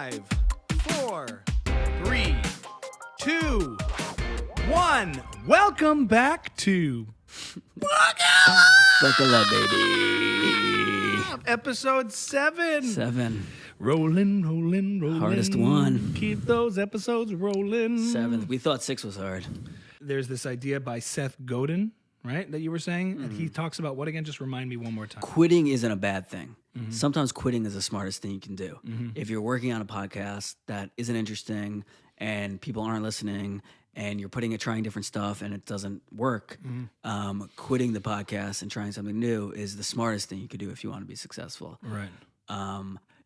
5, 4, 3, 2, 1. Welcome back to Buckle up, baby. episode 7. 7. Rolling. Hardest one. Keep those episodes rolling. 7. We thought 6 was hard. There's this idea by Seth Godin, right, that you were saying? And he talks about what again? Just remind me one more time. Quitting isn't a bad thing. Sometimes quitting is the smartest thing you can do. If you're working on a podcast that isn't interesting and people aren't listening and you're trying different stuff and it doesn't work, quitting the podcast and trying something new is the smartest thing you could do if you want to be successful. Right.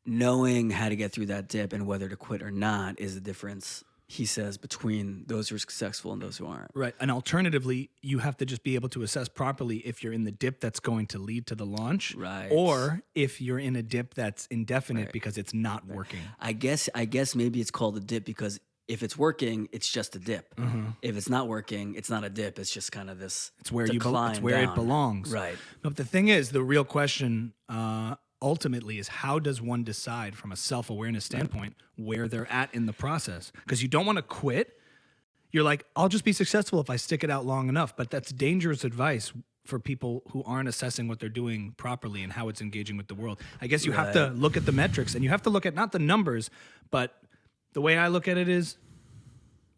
Knowing how to get through that dip and whether to quit or not is the difference, he says, between those who are successful and those who aren't. Right. And alternatively, you have to just be able to assess properly if you're in the dip that's going to lead to the launch. Right. Or if you're in a dip that's indefinite because it's not working. I guess maybe it's called a dip because if it's working, it's just a dip. If it's not working, it's not a dip. It's just kind of this It's where decline it's where down. it belongs. Right. But the thing is, the real question ultimately is how does one decide from a self-awareness standpoint where they're at in the process? Because you don't want to quit. You're like, I'll just be successful if I stick it out long enough. But that's dangerous advice for people who aren't assessing what they're doing properly and how it's engaging with the world. I guess you have to look at the metrics and you have to look at not the numbers, but the way I look at it is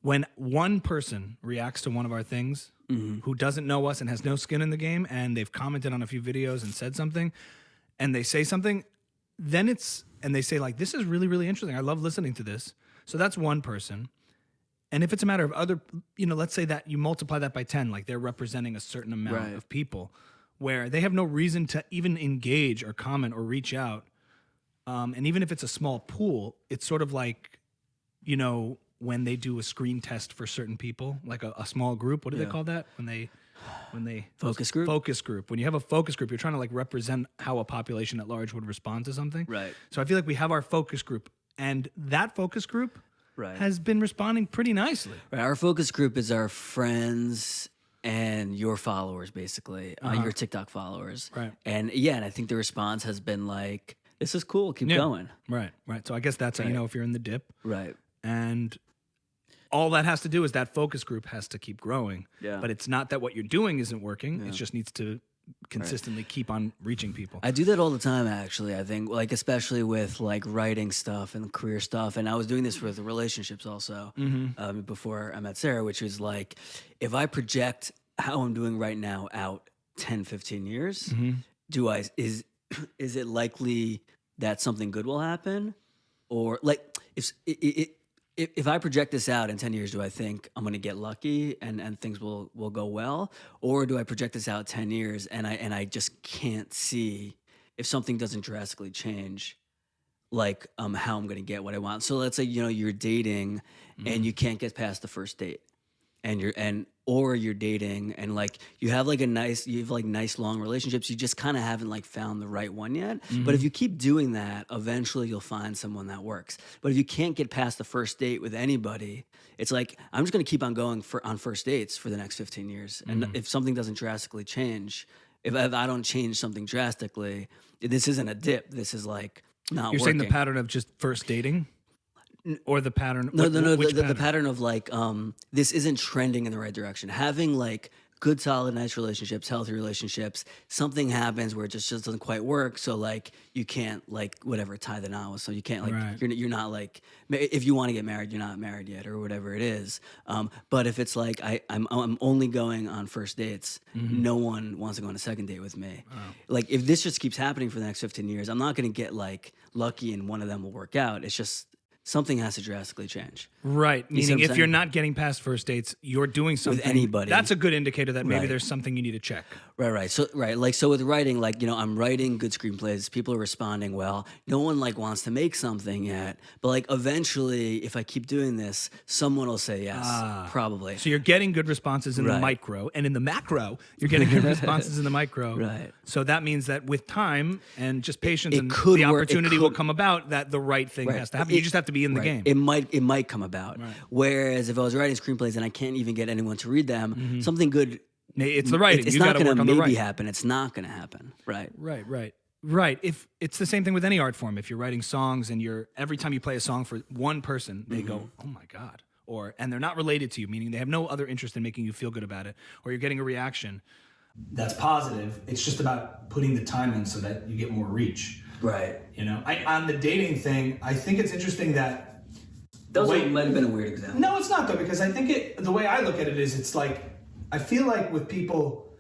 when one person reacts to one of our things who doesn't know us and has no skin in the game and they've commented on a few videos and said something and they say something, then and they say like, this is really, really interesting. I love listening to this. So that's one person. And if it's a matter of other, let's say that you multiply that by 10, like they're representing a certain amount of people where they have no reason to even engage or comment or reach out. And even if it's a small pool, it's sort of like, when they do a screen test for certain people, like a small group, what do they call that? When they Focus group? Focus group. When you have a focus group, you're trying to like represent how a population at large would respond to something. Right. So I feel like we have our focus group, and that focus group has been responding pretty nicely. Right. Our focus group is our friends and your followers, basically, your TikTok followers. Right. And and I think the response has been like, this is cool, keep going. Right. So I guess that's how you know if you're in the dip. Right. And all that has to do is that focus group has to keep growing. Yeah. But it's not that what you're doing isn't working. It just needs to consistently keep on reaching people. I do that all the time, actually. I think, like, especially with like writing stuff and career stuff. And I was doing this with relationships also before I met Sarah, which is like, if I project how I'm doing right now out 10, 15 years, is it likely that something good will happen? Or like, if I project this out in 10 years, do I think I'm going to get lucky and things will go well? Or do I project this out 10 years and I just can't see if something doesn't drastically change, like how I'm going to get what I want? So let's say, you're dating and you can't get past the first date or you're dating and like you have nice long relationships. You just kind of haven't like found the right one yet. But if you keep doing that, eventually you'll find someone that works. But if you can't get past the first date with anybody, it's like, I'm just going to keep on going on first dates for the next 15 years. And if something doesn't drastically change, if I don't change something drastically, this isn't a dip. This is like not working. You're saying the pattern of just first dating? Or the pattern? The pattern of like, this isn't trending in the right direction. Having like good, solid, nice relationships, healthy relationships, something happens where it just doesn't quite work. So like, you can't like tie the knot with. So you can't like, you're not like, if you want to get married, you're not married yet or whatever it is. But if it's like, I'm only going on first dates, no one wants to go on a second date with me. Like if this just keeps happening for the next 15 years, I'm not going to get like lucky and one of them will work out. It's just, something has to drastically change. Right. Meaning if you're not getting past first dates, you're doing something. With anybody. That's a good indicator that maybe there's something you need to check. Right. So with writing, like, I'm writing good screenplays. People are responding well. No one like wants to make something yet. But like eventually, if I keep doing this, someone will say yes, probably. So you're getting good responses in the micro. And in the macro, you're getting good responses in the micro. Right. So that means that with time and just patience the opportunity will come about that the right thing has to happen. You just have to be in the game. It might come about. Right. Whereas if I was writing screenplays and I can't even get anyone to read them, something good. It's the writing. It's you not going to maybe happen. It's not going to happen. Right. Right. Right. If it's the same thing with any art form. If you're writing songs and every time you play a song for one person, they go, "Oh my God." And they're not related to you, meaning they have no other interest in making you feel good about it, or you're getting a reaction that's positive. It's just about putting the time in so that you get more reach. Right. On the dating thing, I think it's interesting that might have been a weird example. No, it's not though, because I think the way I look at it is, it's like, I feel like with people,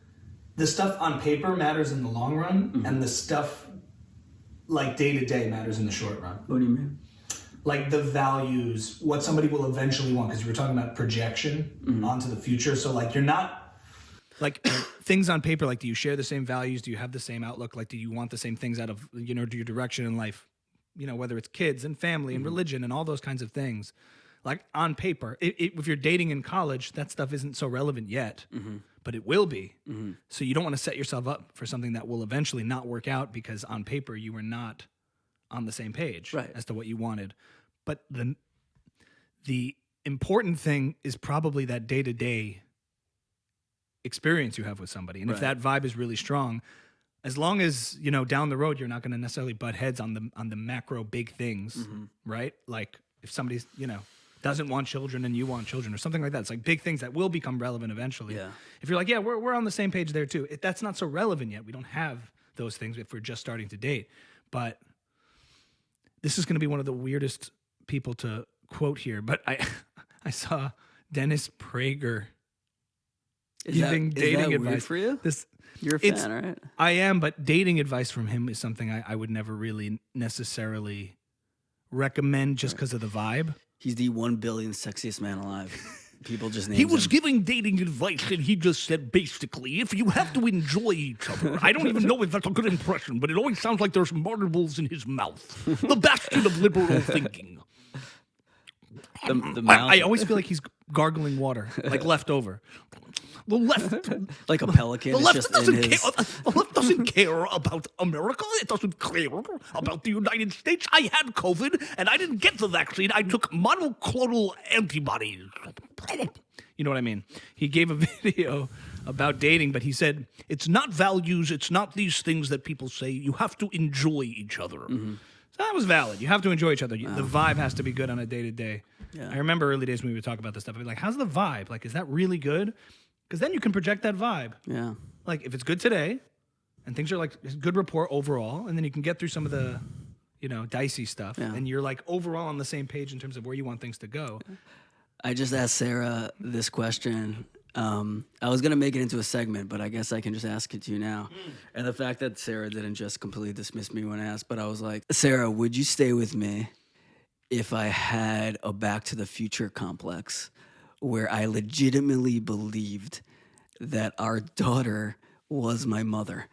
the stuff on paper matters in the long run, and the stuff like day to day matters in the short run. What do you mean? Like the values, what somebody will eventually want, because you were talking about projection onto the future. So like, you're not like things on paper. Like, do you share the same values? Do you have the same outlook? Like, do you want the same things out of your direction in life? Whether it's kids and family and religion and all those kinds of things. Like on paper, if you're dating in college, that stuff isn't so relevant yet, but it will be. So you don't want to set yourself up for something that will eventually not work out because on paper you were not on the same page as to what you wanted. But the important thing is probably that day-to-day experience you have with somebody. And if that vibe is really strong, as long as, down the road, you're not going to necessarily butt heads on the macro big things, right? Like if somebody's, doesn't want children and you want children or something like that. It's like big things that will become relevant eventually. Yeah. If you're like, yeah, we're on the same page there too. That's not so relevant yet. We don't have those things if we're just starting to date. But this is going to be one of the weirdest people to quote here. But I saw Dennis Prager giving dating advice. Weird for you? You're a fan, right? I am, but dating advice from him is something I would never really necessarily recommend just because of the vibe. He's the 1 billionth sexiest man alive. People just named He was giving dating advice, and he just said, basically, if you have to enjoy each other, I don't even know if that's a good impression, but it always sounds like there's marbles in his mouth. The bastion of liberal thinking. The mouth. I always feel like he's gargling water, like leftover. The left, like a pelican. The left doesn't care about America. It doesn't care about the United States. I had COVID, and I didn't get the vaccine. I took monoclonal antibodies. You know what I mean? He gave a video about dating, but he said, it's not values. It's not these things that people say. You have to enjoy each other. So that was valid. You have to enjoy each other. The vibe has to be good on a day-to-day. I remember early days when we would talk about this stuff. I'd be like, how's the vibe? Like, is that really good? Because then you can project that vibe. Yeah. Like, if it's good today, and things are like good rapport overall, and then you can get through some of the, dicey stuff, and you're like overall on the same page in terms of where you want things to go. I just asked Sarah this question. I was going to make it into a segment, but I guess I can just ask it to you now. And the fact that Sarah didn't just completely dismiss me when I asked, but I was like, Sarah, would you stay with me if I had a Back to the Future complex where I legitimately believed that our daughter was my mother?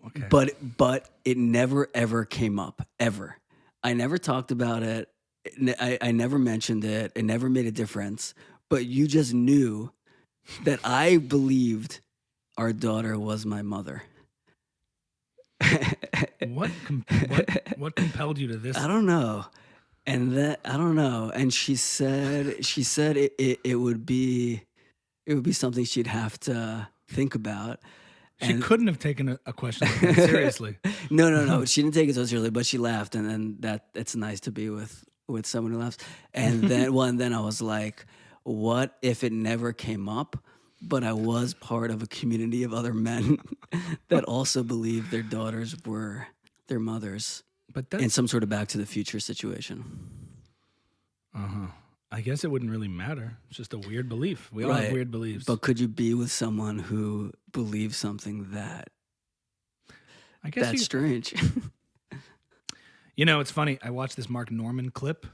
Okay. But it never, ever came up, ever. I never talked about it. I never mentioned it. It never made a difference. But you just knew that I believed our daughter was my mother. What compelled you to this? I don't know. And I don't know. And she said it would be something she'd have to think about. She couldn't have taken a question like that seriously. No. She didn't take it so seriously, but she laughed, and then it's nice to be with someone who laughs. And then I was like, what if it never came up, but I was part of a community of other men that also believed their daughters were their mothers, but in some sort of Back to the Future situation. I guess it wouldn't really matter. It's just a weird belief. We all have weird beliefs. But could you be with someone who believes something that's strange? It's funny. I watched this Mark Norman clip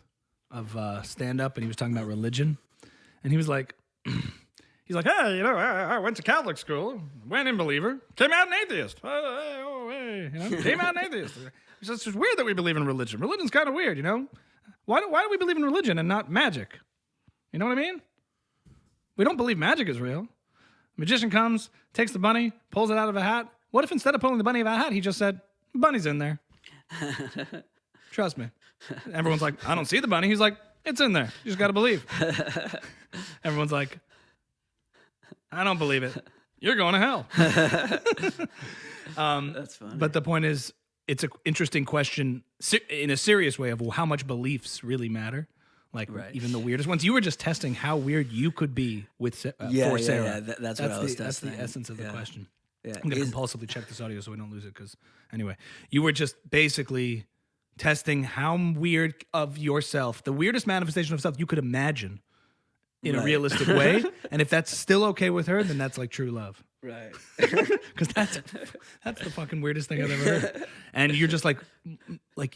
of stand-up, and he was talking about religion. And he was like, hey, I went to Catholic school, went in believer, came out an atheist. Came out an atheist. He says, it's weird that we believe in religion. Religion's kind of weird, Why do we believe in religion and not magic? You know what I mean? We don't believe magic is real. The magician comes, takes the bunny, pulls it out of a hat. What if instead of pulling the bunny out of a hat, he just said, bunny's in there? Trust me. Everyone's like, I don't see the bunny. He's like, it's in there. You just got to believe. Everyone's like, I don't believe it. you're going to hell. That's funny. But the point is, it's an interesting question in a serious way of how much beliefs really matter. Like even the weirdest ones. You were just testing how weird you could be with for Sarah. Yeah. That's what I was That's testing. the essence of the question. Yeah. I'm going to compulsively check this audio so we don't lose it. Because anyway, you were just basically testing how weird of yourself, the weirdest manifestation of self you could imagine in a realistic way. And if that's still okay with her, then that's like true love. Right. Because that's the fucking weirdest thing I've ever heard. And you're just like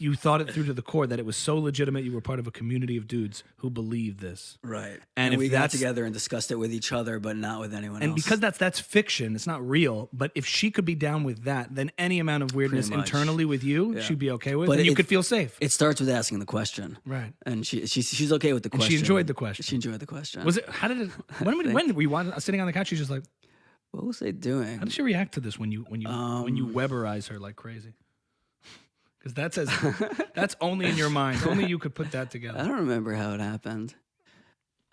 you thought it through to the core that it was so legitimate. You were part of a community of dudes who believed this. Right. And if we got that's together and discussed it with each other, but not with anyone else. and because that's fiction, it's not real. But if she could be down with that, then any amount of weirdness Pretty much. internally with you, she'd be okay with, But and you could feel safe. It starts with asking the question. Right. And she's okay with the question. She enjoyed the question. She enjoyed the question. Was it? How did it? When were we sitting on the couch? She's just like, What was they doing? how did she react to this when you Weberize her like crazy? Because that's only in your mind. Only you could put that I together. don't remember how it happened.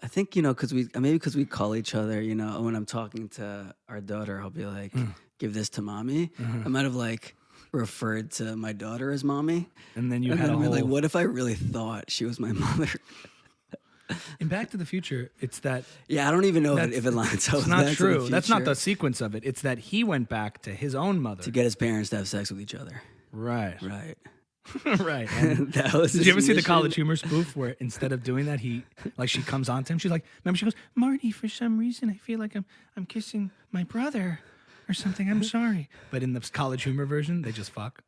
I think, because we call each other, when I'm talking to our daughter, I'll be like, give this to mommy. I might have like referred to my daughter as mommy. And then you And had then a we're whole. like, what if I really thought she was my mother? In Back to the Future, it's that Yeah, I don't even know if it lines up. it's with not Back to the true. That's not Future. the sequence of it. It's that he went back to his own mother. To get his parents to have sex with each other. Right. Right. Right. And That was did his you ever see the mission. College Humor spoof where instead of doing that, she comes on to him? She's like, remember, she goes, Marty, for some reason, I feel like I'm kissing my brother or something. I'm sorry. But in the College Humor version, they just fuck.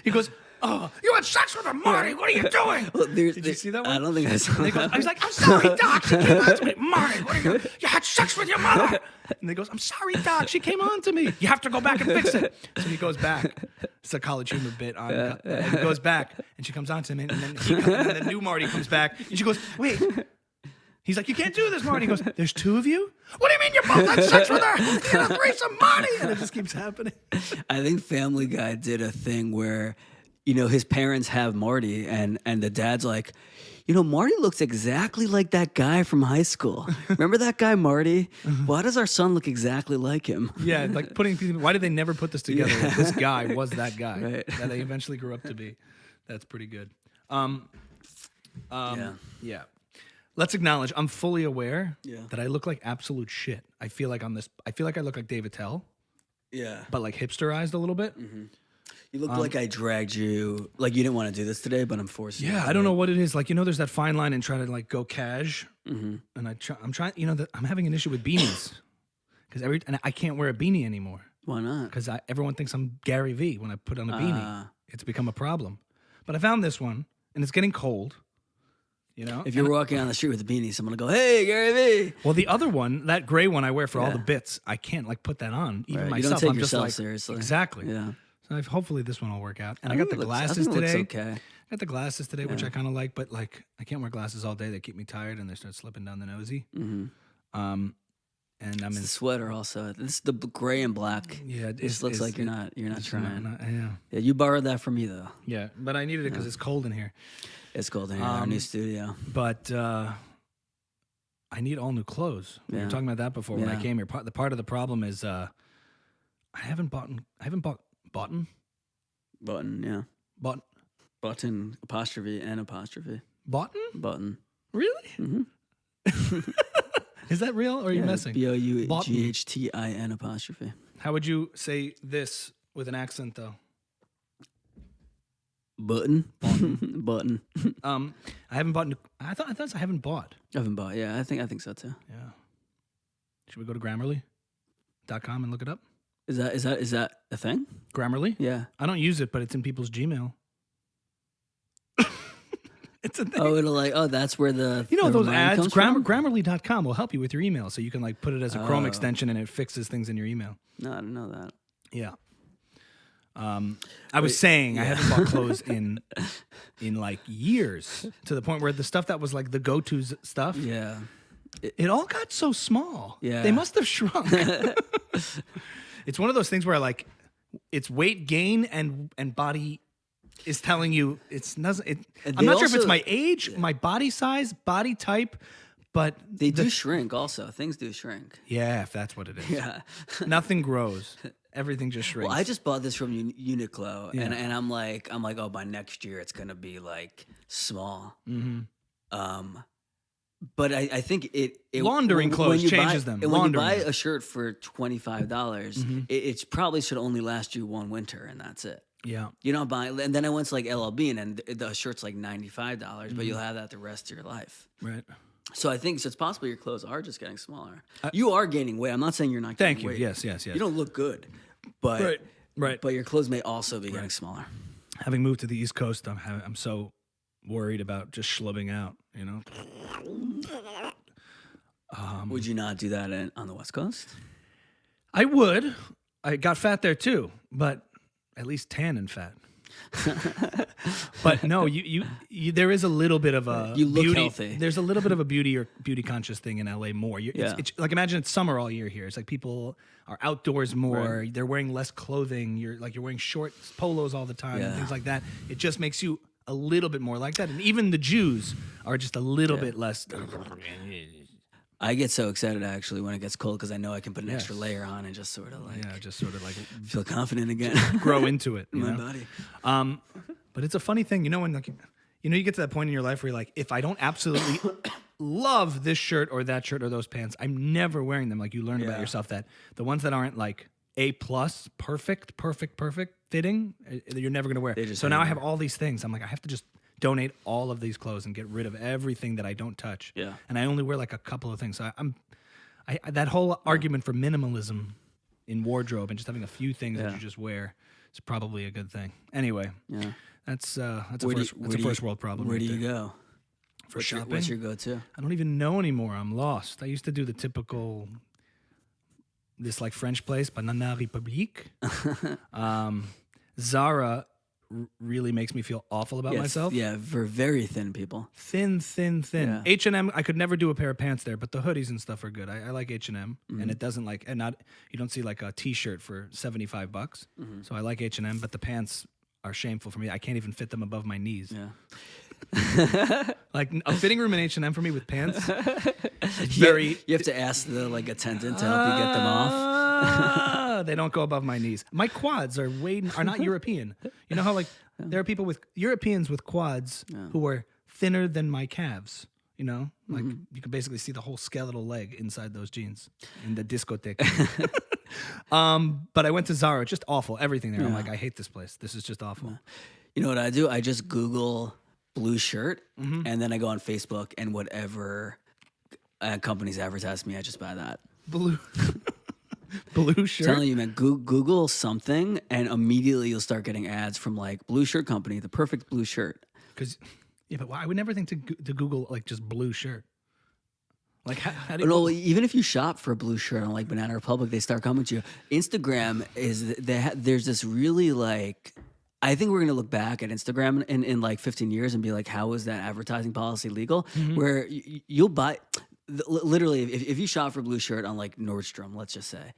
He goes, oh, you had sex with her, Marty. What are you doing? Well, Did you see that one? I don't think I saw And he that. goes, I was like, I'm sorry, Doc. She came on to me. Marty, what are you doing? You had sex with your mother. And he goes, I'm sorry, Doc. She came on to me. You have to go back and fix it. So he goes back. It's a College Humor bit on. And he goes back, and she comes on to him, and then the new Marty comes back, and she goes, wait. He's like, you can't do this, Marty. He goes, there's two of you? What do you mean you both had sex with her? You had a threesome, Marty. And it just keeps happening. I think Family Guy did a thing where, his parents have Marty, and the dad's like, Marty looks exactly like that guy from high school. Remember that guy, Marty? Why does our son look exactly like him? Yeah, like why did they never put this together? Yeah. This guy was that guy Right. that they eventually grew up to be. That's pretty good. Yeah. Let's acknowledge I'm fully aware that I look like absolute shit. I feel like I look like David Tell, Yeah. but like hipsterized a little bit. You look like I dragged you. Like you didn't want to do this today, but I'm forcing you. Yeah, I don't know what it is. Like, there's that fine line in trying to like go cash. And I'm trying, I'm having an issue with beanies because I can't wear a beanie anymore Why not? because everyone thinks I'm Gary V when I put on a beanie. It's become a problem. But I found this one and it's getting cold. If you're walking on the street with a beanie, someone will go, "Hey, Gary V." Well, the other one, that gray one I wear for all the bits, I can't like put that on even Right. You don't myself. take I'm just yourself like seriously. exactly. Yeah. So hopefully this one will work out. And I think got the it looks- I glasses think it looks today. okay. I got the glasses today, which I kind of like, but like I can't wear glasses all day. They keep me tired and they start slipping down the nosy. And I'm It's in. the sweater also. This is the gray and black. Yeah, This looks like you're not trying. Yeah, Yeah, you borrowed that from me though. yeah, but I needed it because it's cold in here. It's cold in here in our new studio. But I need all new clothes. We were Yeah. talking about that before when I Yeah. came here. Part of the problem is I haven't bought Button, yeah. bought Button, apostrophe, and apostrophe. boughten. Button. Really? Is that real or are you messing? BOUGHTIN apostrophe. How would you say this with an accent though? Button. Button. I haven't bought. I thought I haven't bought. I haven't bought. Yeah, I think so too. Yeah. Should we go to Grammarly.com and look it up? Is that a thing? Grammarly? Yeah. I don't use it, but it's in people's Gmail. It's a thing. Oh, it'll like. Oh, that's where the Those remind ads. comes from? Grammarly.com will help you with your email, so you can like put it as a Chrome Oh. extension and it fixes things in your email. No, I didn't know that. Yeah. I was saying I haven't bought clothes in like years to the point where the stuff that was like the go-to stuff, Yeah. it all got so small. Yeah. They must have shrunk. It's one of those things where like it's weight gain and body is telling you it's nothing. I'm they not sure if it's also- my age, my body size, body type, But They do shrink also. Things do shrink. yeah, if that's what it is. Yeah. Nothing grows. Everything just shrinks. Well, I just bought this from Uniqlo, Yeah. and I'm like, oh, by next year it's gonna be like small. But I think it Laundering when clothes you changes buy, them. And when you Laundering. buy a shirt for $25, it probably should only last you one winter, and that's it. Yeah. You're not buying. And then I went to like LLB, and the shirt's like $95, but you'll have that the rest of your life. Right. So I think it's possible your clothes are just getting smaller. You are gaining weight. I'm not saying you're not gaining Thank you. weight. Yes, yes, yes. You don't look good, but Right. but your clothes may also be getting smaller. Having moved to the East Coast, I'm so worried about just schlubbing out, you know? Would you not do that on the West Coast? I would. I got fat there too, but at least tan and fat. But no, you there is a little bit of a You look beauty, healthy. There's a little bit of a beauty conscious thing in LA more. Yeah. It's like imagine it's summer all year here. It's like people are outdoors more. They're wearing less clothing. You're wearing short polos all the time and Yeah. things like that. It just makes you a little bit more like that. And even the Jews are just a little bit less. I get so excited actually when it gets cold because I know I can put an extra layer on and just sort of like Yeah, just sort of like feel confident again. grow into it. in You my know? body. But it's a funny thing, you know, when like, you know, you get to that point in your life where you're like, if I don't absolutely love this shirt or that shirt or those pants, I'm never wearing them. Like you learn about yourself that the ones that aren't like A+, perfect fitting, you're never going to wear. just So now I hang have all these things. I'm like, I have to just donate all of these clothes and get rid of everything that I don't touch. Yeah. And I only wear like a couple of things. So I that whole argument for minimalism in wardrobe and just having a few things that you just wear is probably a good thing. Anyway. Yeah. That's a first world problem. Where right do you there. go? For What's shopping? What's your go-to? I don't even know anymore. I'm lost. I used to do the typical, this like French place, Banana Republique. Zara really makes me feel awful about myself. Yeah, for very thin people. Thin. Yeah. H&M, I could never do a pair of pants there, but the hoodies and stuff are good. I like H&M, Mm-hmm. and it doesn't like, and not, you don't see like a t-shirt for $75. Mm-hmm. So I like H&M, but the pants are shameful for me. I can't even fit them above my knees. Yeah. Like a fitting room in H&M for me with pants, it's very. You have to ask the like attendant to help you get them off. They don't go above my knees. My quads are not European. You know how like there are people with Europeans with quads who are thinner than my calves. You know, like you can basically see the whole skeletal leg inside those jeans in the discotheque. But I went to Zara. It's just awful. Everything there. I'm like, I hate this place. This is just awful. You know what I do? I just Google blue shirt, and then I go on Facebook, and whatever companies advertise me, I just buy that. Blue shirt. Telling you, man, Google something, and immediately you'll start getting ads from like blue shirt company, the perfect blue shirt. Because but I would never think to Google like just blue shirt. Like how do you? No, even if you shop for a blue shirt on like Banana Republic, they start coming to you. Instagram is there's this really like. I think we're going to look back at Instagram in like 15 years and be like, how is that advertising policy legal? Where you'll buy, literally, if you shop for blue shirt on like Nordstrom, let's just say,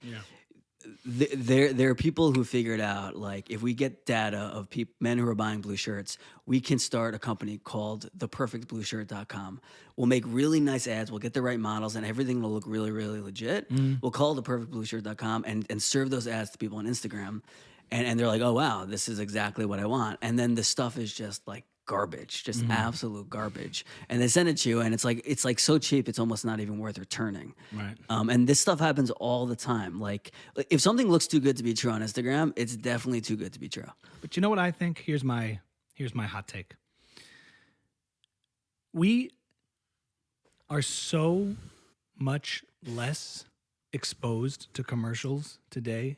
there are people who figured out like if we get data of men who are buying blue shirts, we can start a company called theperfectblueshirt.com. We'll make really nice ads. We'll get the right models and everything will look really, really legit. We'll call it theperfectblueshirt.com and serve those ads to people on Instagram. And they're like, oh, wow, this is exactly what I want. And then the stuff is just like garbage, just absolute garbage. And they send it to you, and it's like so cheap, it's almost not even worth returning. Right. And this stuff happens all the time. Like if something looks too good to be true on Instagram, it's definitely too good to be true. But you know what I think? Here's my hot take. We are so much less exposed to commercials today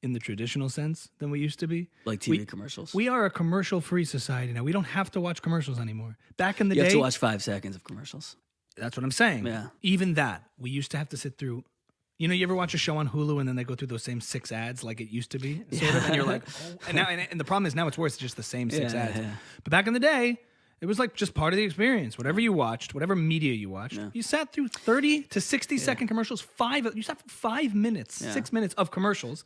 in the traditional sense than we used to be. Like TV commercials. We are a commercial-free society now. We don't have to watch commercials anymore. Back in the day, You have to watch 5 seconds of commercials. That's what I'm saying. Yeah. Even that, we used to have to sit through. You know, you ever watch a show on Hulu and then they go through those same 6 ads like it used to be, sort of, and you're like, oh. And now, and the problem is now it's worse. It's just the same 6 ads. Yeah. But back in the day, it was like just part of the experience. Whatever you watched, whatever media you watched, you sat through 30 to 60-second commercials. You sat for 5 minutes, 6 minutes of commercials.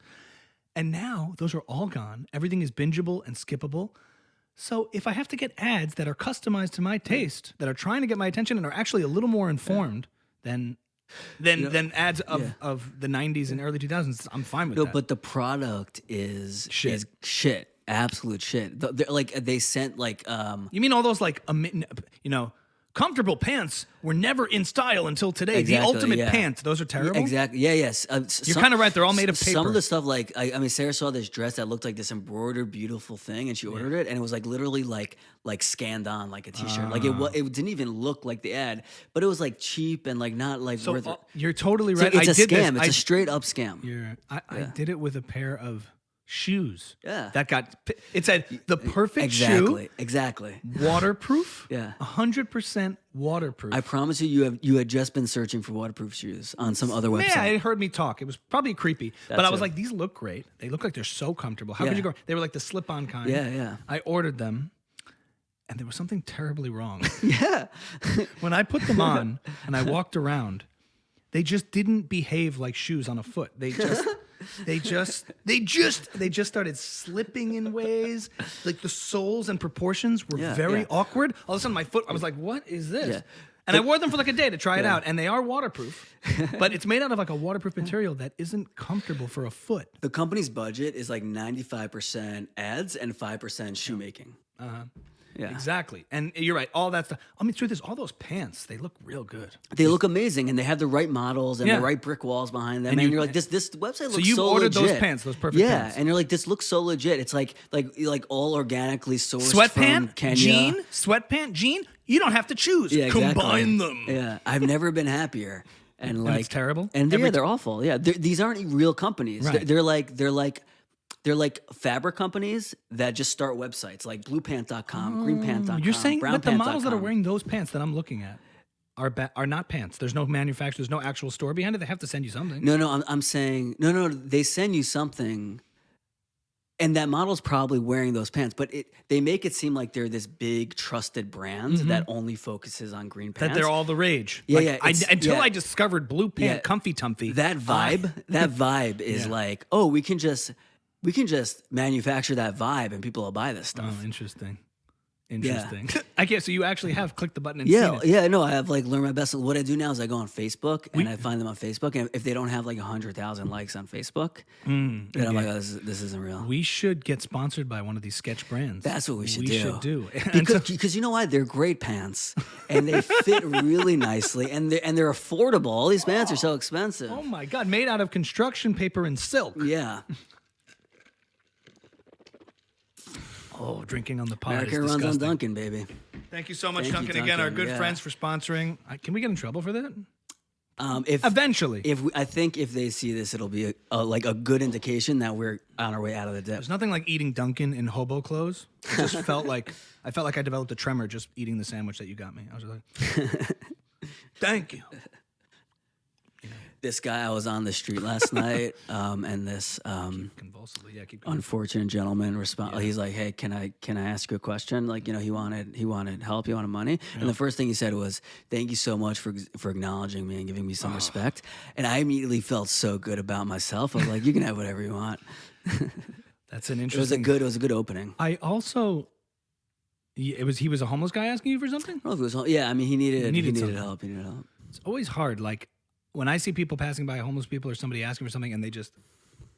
And now those are all gone. Everything is bingeable and skippable. So if I have to get ads that are customized to my taste, that are trying to get my attention and are actually a little more informed, than ads of the 90s and early 2000s. I'm fine with that. But the product is shit. Absolute shit. They sent like You mean all those like comfortable pants were never in style until today. The ultimate pants, those are terrible. Exactly. Yeah. Yes. You're kind of right. They're all made of paper. Some of the stuff, like I mean, Sarah saw this dress that looked like this embroidered, beautiful thing, and she ordered it, and it was like literally like scanned on like a t-shirt. Like it didn't even look like the ad, but it was like cheap and like not like worth it. You're totally right. It's a scam. It's a straight up scam. I did it with a pair of shoes. Yeah. It said the perfect shoe. Exactly. Waterproof. Yeah. 100% waterproof. I promise you had just been searching for waterproof shoes on some other website. Yeah, it heard me talk. It was probably creepy. But I was like, these look great. They look like they're so comfortable. How could you go? They were like the slip-on kind. Yeah. I ordered them. And there was something terribly wrong. Yeah. When I put them on and I walked around, they just didn't behave like shoes on a foot. They just started slipping in ways. Like the soles and proportions were very awkward. All of a sudden my foot, I was like, what is this? Yeah. And I wore them for like a day to try it out. And they are waterproof, but it's made out of like a waterproof material that isn't comfortable for a foot. The company's budget is like 95% ads and 5% shoemaking. Yeah. Exactly. And you're right. All that stuff. I mean, truth is, all those pants, they look real good. They look amazing, and they have the right models and the right brick walls behind them. And you're like, this website looks so legit. So you ordered those pants, those perfect pants. Yeah, and you're like, this looks so legit. It's like all organically sourced from Kenya. Sweatpant, jean. You don't have to choose. Yeah, exactly. Combine them. Yeah, I've never been happier. And like, it's terrible. And they're awful. Yeah, these aren't real companies. Right. They're like fabric companies that just start websites, like bluepant.com, greenpant.com. You're saying that the models that are wearing those pants that I'm looking at are not pants. There's no manufacturer. There's no actual store behind it. They have to send you something. No. I'm saying no. They send you something, and that model's probably wearing those pants. But they make it seem like they're this big trusted brand that only focuses on green pants. That they're all the rage. Yeah, until I discovered blue pant, comfy tumpy. That vibe is like, oh, we can just manufacture that vibe and people will buy this stuff. Oh, interesting. I guess so. You actually have clicked the button and seen it. Yeah. No, I have like learned my best. What I do now is I go on Facebook and I find them on Facebook. And if they don't have like 100,000 likes on Facebook, then I'm like, oh, this isn't real. We should get sponsored by one of these sketch brands. That's what we should do. Because you know why? They're great pants and they fit really nicely and they're affordable. All these pants are so expensive. Oh my God! Made out of construction paper and silk. Yeah. Oh, drinking on the pod America is runs on Dunkin', baby. Thank you so much, Dunkin'. Again, our good friends for sponsoring. Can we get in trouble for that? Eventually. I think if they see this, it'll be a good indication that we're on our way out of the dip. There's nothing like eating Dunkin' in hobo clothes. It just felt like I developed a tremor just eating the sandwich that you got me. I was like, thank you. This guy, I was on the street last night, and this convulsively, keep going. Unfortunate gentleman respond. He's like, "Hey, can I ask you a question?" Like, he wanted help, he wanted money, and the first thing he said was, "Thank you so much for acknowledging me and giving me some respect." And I immediately felt so good about myself. I was like, "You can have whatever you want." That's an interesting. It was a good opening. I also. He was a homeless guy asking you for something? I don't know if it was. Yeah, I mean, he needed help. He needed help. It's always hard, like. When I see people passing by, homeless people or somebody asking for something, and they just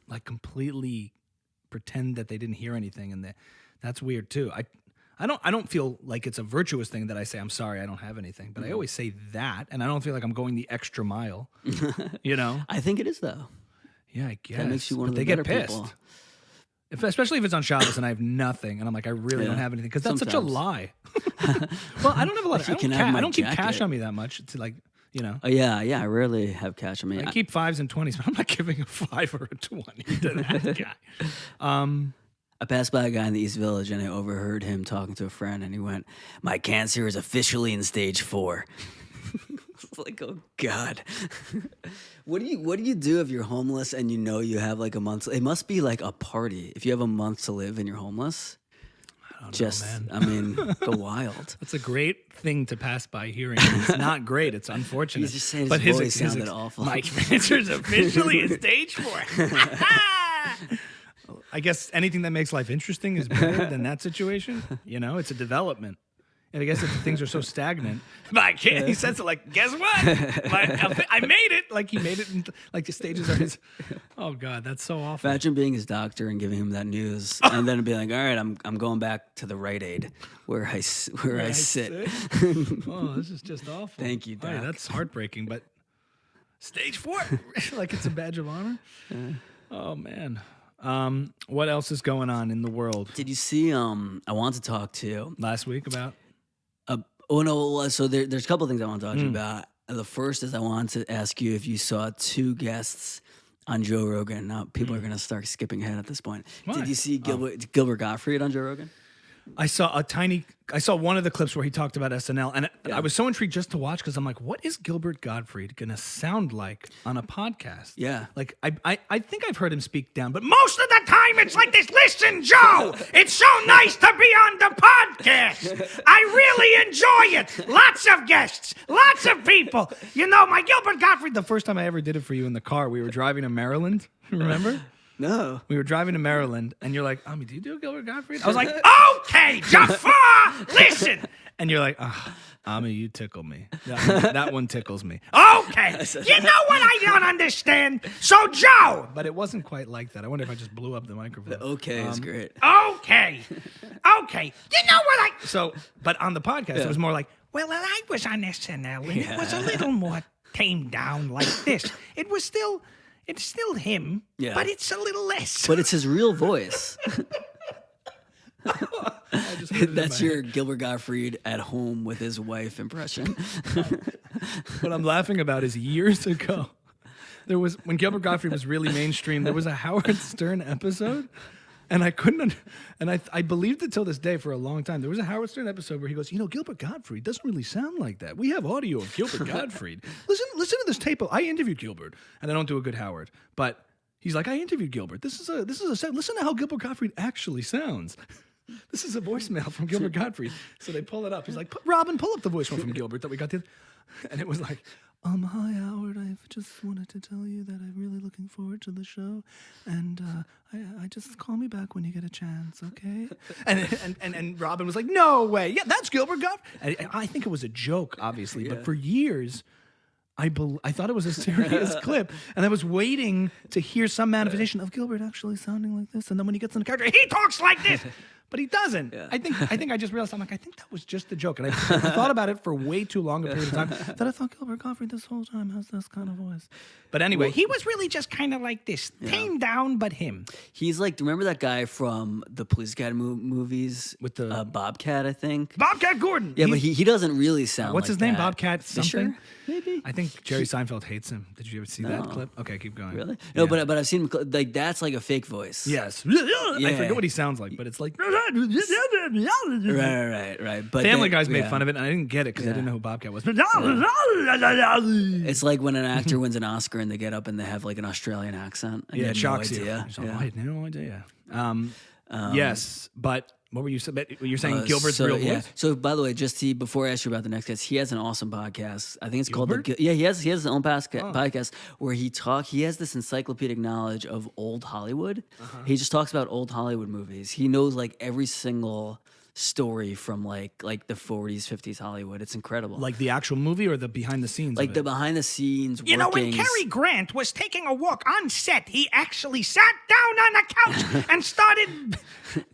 like completely pretend that they didn't hear anything, and that's weird too. I don't feel like it's a virtuous thing that I say I'm sorry I don't have anything, but I always say that, and I don't feel like I'm going the extra mile. I think it is though. Yeah, I guess that makes you one of the better people. Especially if it's on Shabbos and I have nothing, and I'm like, I really don't have anything, because that's such a lie. Well, I don't have a lot of. I don't keep cash on me that much to like. Oh, yeah, I rarely have cash on me. I keep 5s and 20s, but I'm not giving a 5 or a 20 to that guy. I passed by a guy in the East Village and I overheard him talking to a friend, and he went, "My cancer is officially in stage 4." It's like, oh God. What do you do if you're homeless and you have like a month? It must be like a party if you have a month to live and you're homeless. I don't know, man. I mean, go wild. That's a great thing to pass by hearing. It's not great. It's unfortunate. He's just saying his voice sounded awful. My cancer's officially in stage 4. I guess anything that makes life interesting is better than that situation. It's a development. And I guess if things are so stagnant, but I can't. He says it like, guess what? I made it. Like he made it. And like the stages are his. Oh God, that's so awful. Imagine being his doctor and giving him that news, and then being like, "All right, I'm going back to the Rite Aid where I sit." Oh, this is just awful. Thank you, Doc. All right, that's heartbreaking. But stage 4, like it's a badge of honor. Oh man. What else is going on in the world? Did you see? I want to talk to Last week about. So there's a couple of things I want to talk to you about. The first is I want to ask you if you saw 2 guests on Joe Rogan. Now people are going to start skipping ahead at this point. Why? Did you see Gilbert Gottfried on Joe Rogan? I saw one of the clips where he talked about SNL, and I was so intrigued just to watch because I'm like, what is Gilbert Gottfried gonna sound like on a podcast? Yeah. Like I think I've heard him speak down, but most of the time it's like this. Listen, Joe, it's so nice to be on the podcast. I really enjoy it. Lots of guests, lots of people. You know, my Gilbert Gottfried. The first time I ever did it for you in the car, we were driving to Maryland. Remember? No. We were driving to Maryland, and you're like, do you do Gilbert Gottfried? I was like, okay, Jafar, listen. And you're like, Ami, you tickle me. That one tickles me. Okay, you know what I don't understand? So, Joe. But it wasn't quite like that. I wonder if I just blew up the microphone. The okay is great. Okay. You know what I... So, but on the podcast, it was more like, well, I was on SNL, and it was a little more tamed down like this. It's still him, but it's a little less. But it's his real voice. That's your head. Gilbert Gottfried at home with his wife impression. What I'm laughing about is years ago, when Gilbert Gottfried was really mainstream, there was a Howard Stern episode. And I couldn't, and I believed it till this day for a long time. There was a Howard Stern episode where he goes, Gilbert Gottfried doesn't really sound like that. We have audio of Gilbert Gottfried. Listen to this tape. I interviewed Gilbert, and I don't do a good Howard, but he's like, I interviewed Gilbert. This is a set. Listen to how Gilbert Gottfried actually sounds. This is a voicemail from Gilbert Gottfried. So they pull it up. He's like, Robin, pull up the voicemail from Gilbert that we got. And it was like, hi, Howard. I just wanted to tell you that I'm really looking forward to the show. And I just call me back when you get a chance, okay? And Robin was like, no way. Yeah, that's Gilbert Gottfried. And I think it was a joke, obviously. But for years, I thought it was a serious clip. And I was waiting to hear some manifestation of Gilbert actually sounding like this. And then when he gets in the character, he talks like this. But he doesn't. Yeah. I think I just realized, I'm like, I think that was just a joke. And I thought about it for way too long a period of time that I thought Gilbert Gottfried this whole time has this kind of voice. But anyway, he was really just kind of like this, tamed down, but him. He's like, remember that guy from the Police Academy movies? With the... Bobcat, I think. Bobcat Gordon. Yeah, but he doesn't really sound what's like his name? that. Bobcat something? Fisher, maybe? I think Jerry Seinfeld hates him. Did you ever see that clip? Okay, keep going. Really? No, but I've seen him, like, that's like a fake voice. Yes. I forget what he sounds like, but it's like... Right. But Family Guys made fun of it, and I didn't get it because I didn't know who Bobcat was. It's like when an actor wins an Oscar and they get up and they have like an Australian accent. And Yeah, it shocks no you. idea. I had no idea. Yes, but what were you saying? You're saying Gilbert's real voice? So by the way, before I ask you about the next guest, he has an awesome podcast. I think it's called Gilbert? he has his own podcast where he has this encyclopedic knowledge of old Hollywood. He just talks about old Hollywood movies. He knows like every single story from like the 40s, 50s Hollywood. It's incredible. Like the actual movie or the behind the scenes? Like the behind the scenes. You know, when Cary Grant was taking a walk on set, he actually sat down on a couch and started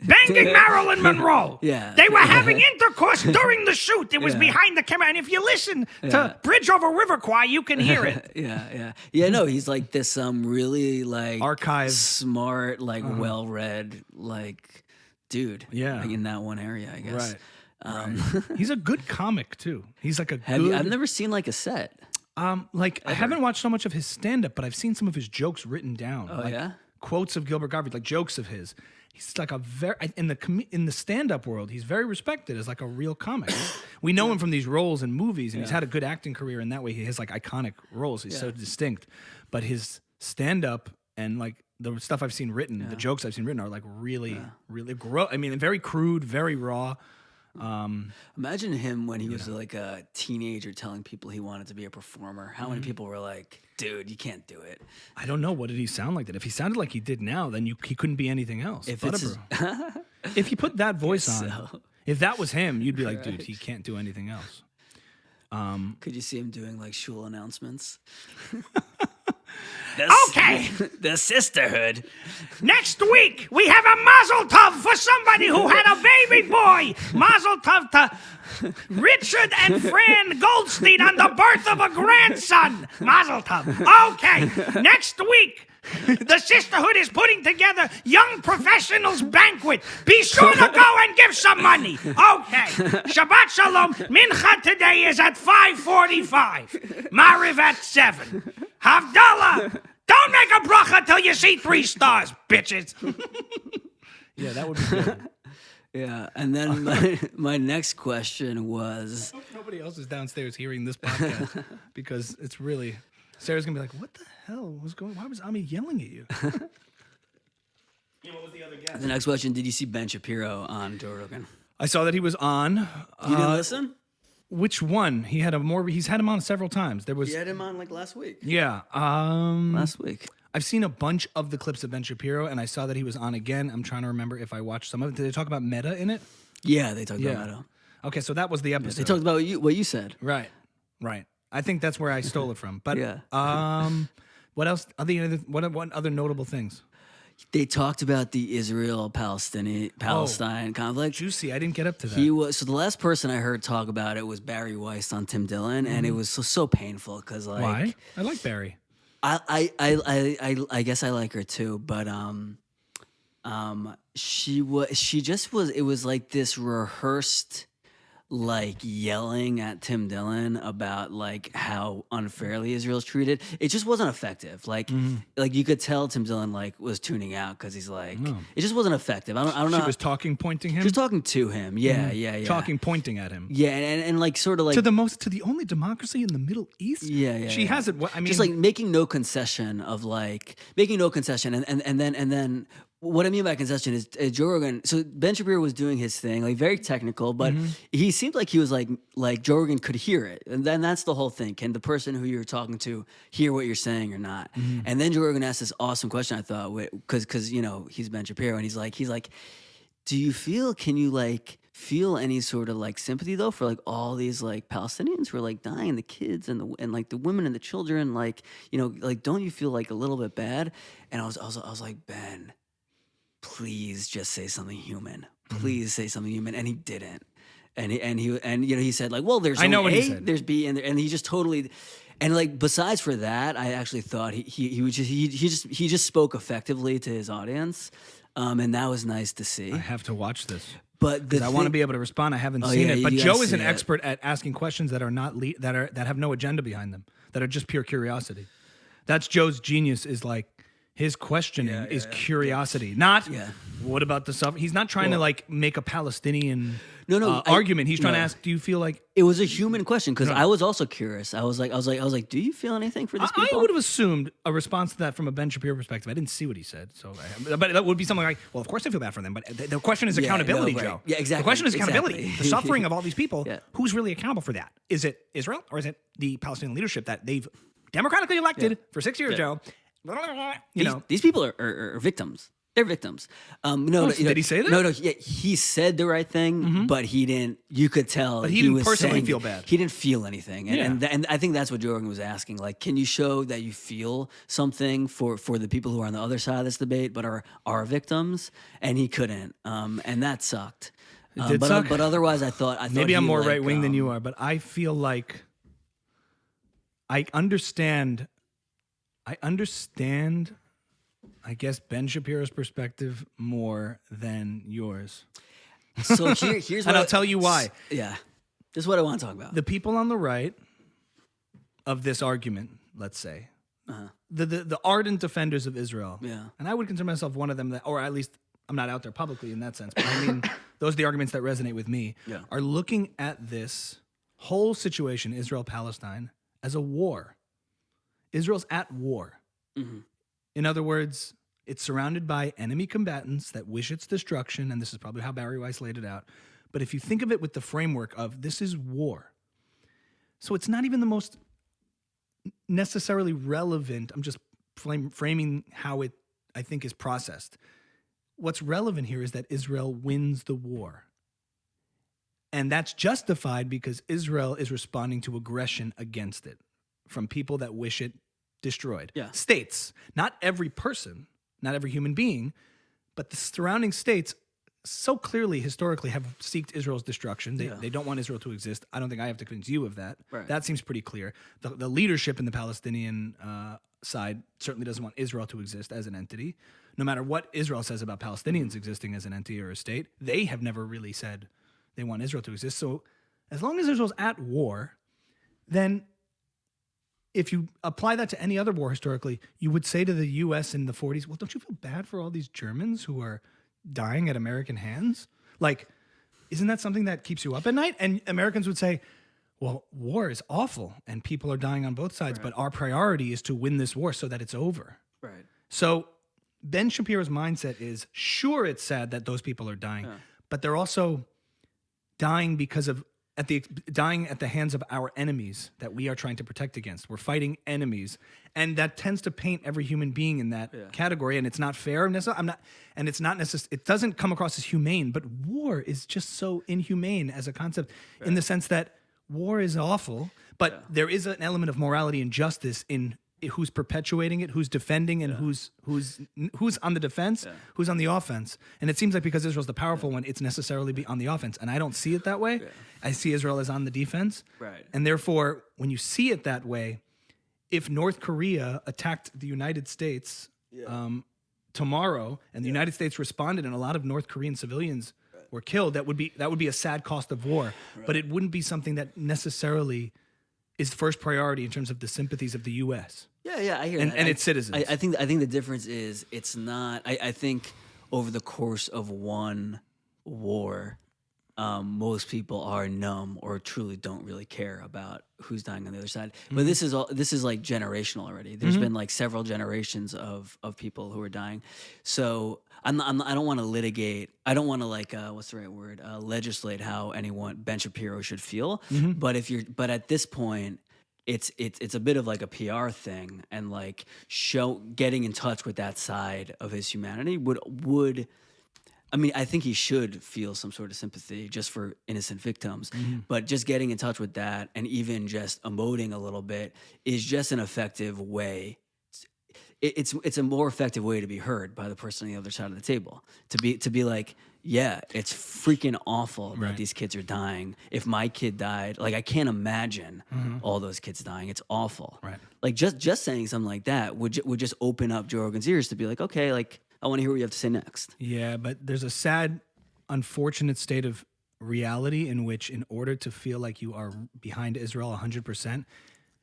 banging Marilyn Monroe. Yeah. They were having intercourse during the shoot. It was behind the camera. And if you listen to Bridge Over River Kwai, you can hear it. Yeah, no, he's like this really like archive smart, like well-read, like dude, like in that one area, I guess. Right. He's a good comic too. He's like I've never seen like a set. I haven't watched so much of his stand-up, but I've seen some of his jokes written down. Oh, yeah? Quotes of Gilbert Gottfried, like jokes of his. He's like a very in the stand-up world. He's very respected as like a real comic. We know him from these roles in movies, and he's had a good acting career in that way. He has like iconic roles. He's so distinct, but his stand-up and like the stuff I've seen written, the jokes I've seen written are like really I mean, very crude, very raw. Imagine him when he was like a teenager telling people he wanted to be a performer. How many people were like, dude, you can't do it? I don't know. What did he sound like that? If he sounded like he did now, then he couldn't be anything else. If if you put that voice on, If that was him, you'd be like, dude, he can't do anything else. Could you see him doing like shul announcements? Okay. The sisterhood. Next week, we have a mazel tov for somebody who had a baby boy. Mazel tov to Richard and Fran Goldstein on the birth of a grandson. Mazel tov. Okay, next week, the sisterhood is putting together Young Professionals Banquet. Be sure to go and give some money. Okay. Shabbat Shalom. Mincha today is at 5:45. Mariv at 7. Havdalah. Don't make a bracha till you see 3 stars, bitches. Yeah, that would be good. Yeah, and then my next question was, Nobody else is downstairs hearing this podcast because it's really... Sarah's going to be like, what the hell was going on? Why was Ami yelling at you? What was the other guess? the next question, did you see Ben Shapiro on Joe Rogan? I saw that he was on. You didn't listen? Which one? He's had him on several times. There was... You had him on like last week. Yeah. Last week. I've seen a bunch of the clips of Ben Shapiro, and I saw that he was on again. I'm trying to remember if I watched some of it. Did they talk about meta in it? Yeah, they talked about Meta. Okay, so that was the episode. They talked about what you said. Right. I think that's where I stole it from. But Yeah. what else? What other notable things? They talked about the Israel-Palestine conflict. Juicy. I didn't get up to that. He was the last person I heard talk about it was Barry Weiss on Tim Dillon, and it was so painful because like Why? I like Barry. I guess I like her too, but she just was, it was like this rehearsed like yelling at Tim Dillon about like how unfairly Israel's treated. It just wasn't effective. Like you could tell Tim Dillon like was tuning out because he's like it just wasn't effective. I don't know. She was pointing him. She was talking to him. Yeah. Pointing at him. Yeah, and like sort of like to the only democracy in the Middle East. Yeah. She has it. I mean, just like making no concession, and then what I mean by concession is Joe Rogan. So Ben Shapiro was doing his thing, like very technical, but he seemed like he was like Joe Rogan could hear it, and then that's the whole thing. Can the person who you're talking to hear what you're saying or not? And then Joe Rogan asked this awesome question. I thought, because he's Ben Shapiro, and he's like, do you can you like feel any sort of like sympathy though for like all these like Palestinians who are like dying, the kids and like the women and the children, like like don't you feel like a little bit bad? And I was like, Ben, please just say something human. Please say something human. And he didn't. And he said like, well, there's what A, he said. there's B, and he just totally. And like besides for that, I actually thought he just spoke effectively to his audience, and that was nice to see. I have to watch this. But I want to be able to respond. I haven't seen it, but you Joe gotta is an see it. expert at asking questions that are not that have no agenda behind them, that are just pure curiosity. That's Joe's genius. Is like his questioning is curiosity, not what about the stuff. He's not trying to like make a Palestinian argument. He's trying to ask, do you feel like it was a human question? Because I was also curious. I was like, do you feel anything for these people? I would have assumed a response to that from a Ben Shapiro perspective. I didn't see what he said, but that would be something like, well, of course I feel bad for them, but the question is accountability, Joe. Yeah, exactly. The question is accountability. Exactly. The suffering of all these people. Yeah. Who's really accountable for that? Is it Israel or is it the Palestinian leadership that they've democratically elected for 6 years, Joe? These people are victims. They're victims. Did he say that? No. He said the right thing, but he didn't. You could tell But he didn't was personally saying, feel bad. He didn't feel anything, and I think that's what Joe Rogan was asking. Like, can you show that you feel something for the people who are on the other side of this debate, but are victims? And he couldn't, and that sucked. But otherwise, I thought maybe I'm he, more like, right wing than you are, but I feel like I understand. I guess Ben Shapiro's perspective more than yours. So here's what And I'll tell you why. Yeah, this is what I want to talk about. The people on the right of this argument, let's say, the ardent defenders of Israel, and I would consider myself one of them, or at least I'm not out there publicly in that sense, but I mean, those are the arguments that resonate with me, are looking at this whole situation, Israel-Palestine, as a war. Israel's at war. In other words, it's surrounded by enemy combatants that wish its destruction, and this is probably how Barry Weiss laid it out. But if you think of it with the framework of this is war, so it's not even the most necessarily relevant. I'm just framing how it, I think, is processed. What's relevant here is that Israel wins the war. And that's justified because Israel is responding to aggression against it from people that wish it destroyed. Yeah. States, not every person, not every human being, but the surrounding states so clearly historically have sought Israel's destruction. They don't want Israel to exist. I don't think I have to convince you of that. Right. That seems pretty clear. The leadership in the Palestinian side certainly doesn't want Israel to exist as an entity. No matter what Israel says about Palestinians existing as an entity or a state, they have never really said they want Israel to exist. So as long as Israel's at war, then if you apply that to any other war historically, you would say to the U.S. in the 40s, well, don't you feel bad for all these Germans who are dying at American hands? Like, isn't that something that keeps you up at night? And Americans would say, well, war is awful and people are dying on both sides, but our priority is to win this war so that it's over. Right. So Ben Shapiro's mindset is, sure, it's sad that those people are dying, but they're also dying because of dying at the hands of our enemies that we are trying to protect against. We're fighting enemies, and that tends to paint every human being in that category. And it's not fair. It doesn't come across as humane. But war is just so inhumane as a concept, in the sense that war is awful, but there is an element of morality and justice in who's perpetuating it, who's defending, and who's on the defense, who's on the offense. And it seems like because Israel's the powerful one, it's necessarily be on the offense. And I don't see it that way. I see Israel as on the defense. Right. And therefore, when you see it that way, if North Korea attacked the United States tomorrow, and the United States responded, and a lot of North Korean civilians were killed, that would be a sad cost of war. But it wouldn't be something that necessarily is first priority in terms of the sympathies of the U.S. Yeah, I hear and, that. and its citizens. I think the difference is it's not. I think over the course of one war, most people are numb or truly don't really care about who's dying on the other side. But this is like generational already. There's been like several generations of people who are dying. So I don't want to litigate. I don't want to like what's the right word? Legislate how Ben Shapiro should feel. But at this point, it's a bit of like a PR thing, and like getting in touch with that side of his humanity would. I mean, I think he should feel some sort of sympathy just for innocent victims, but just getting in touch with that and even just emoting a little bit is just an effective way. It's a more effective way to be heard by the person on the other side of the table. To be like, yeah, it's freaking awful that these kids are dying. If my kid died, like I can't imagine all those kids dying. It's awful. Right. Like just saying something like that would just open up Joe Rogan's ears to be like, okay, like I want to hear what you have to say next. Yeah, but there's a sad, unfortunate state of reality in which, in order to feel like you are behind Israel 100%,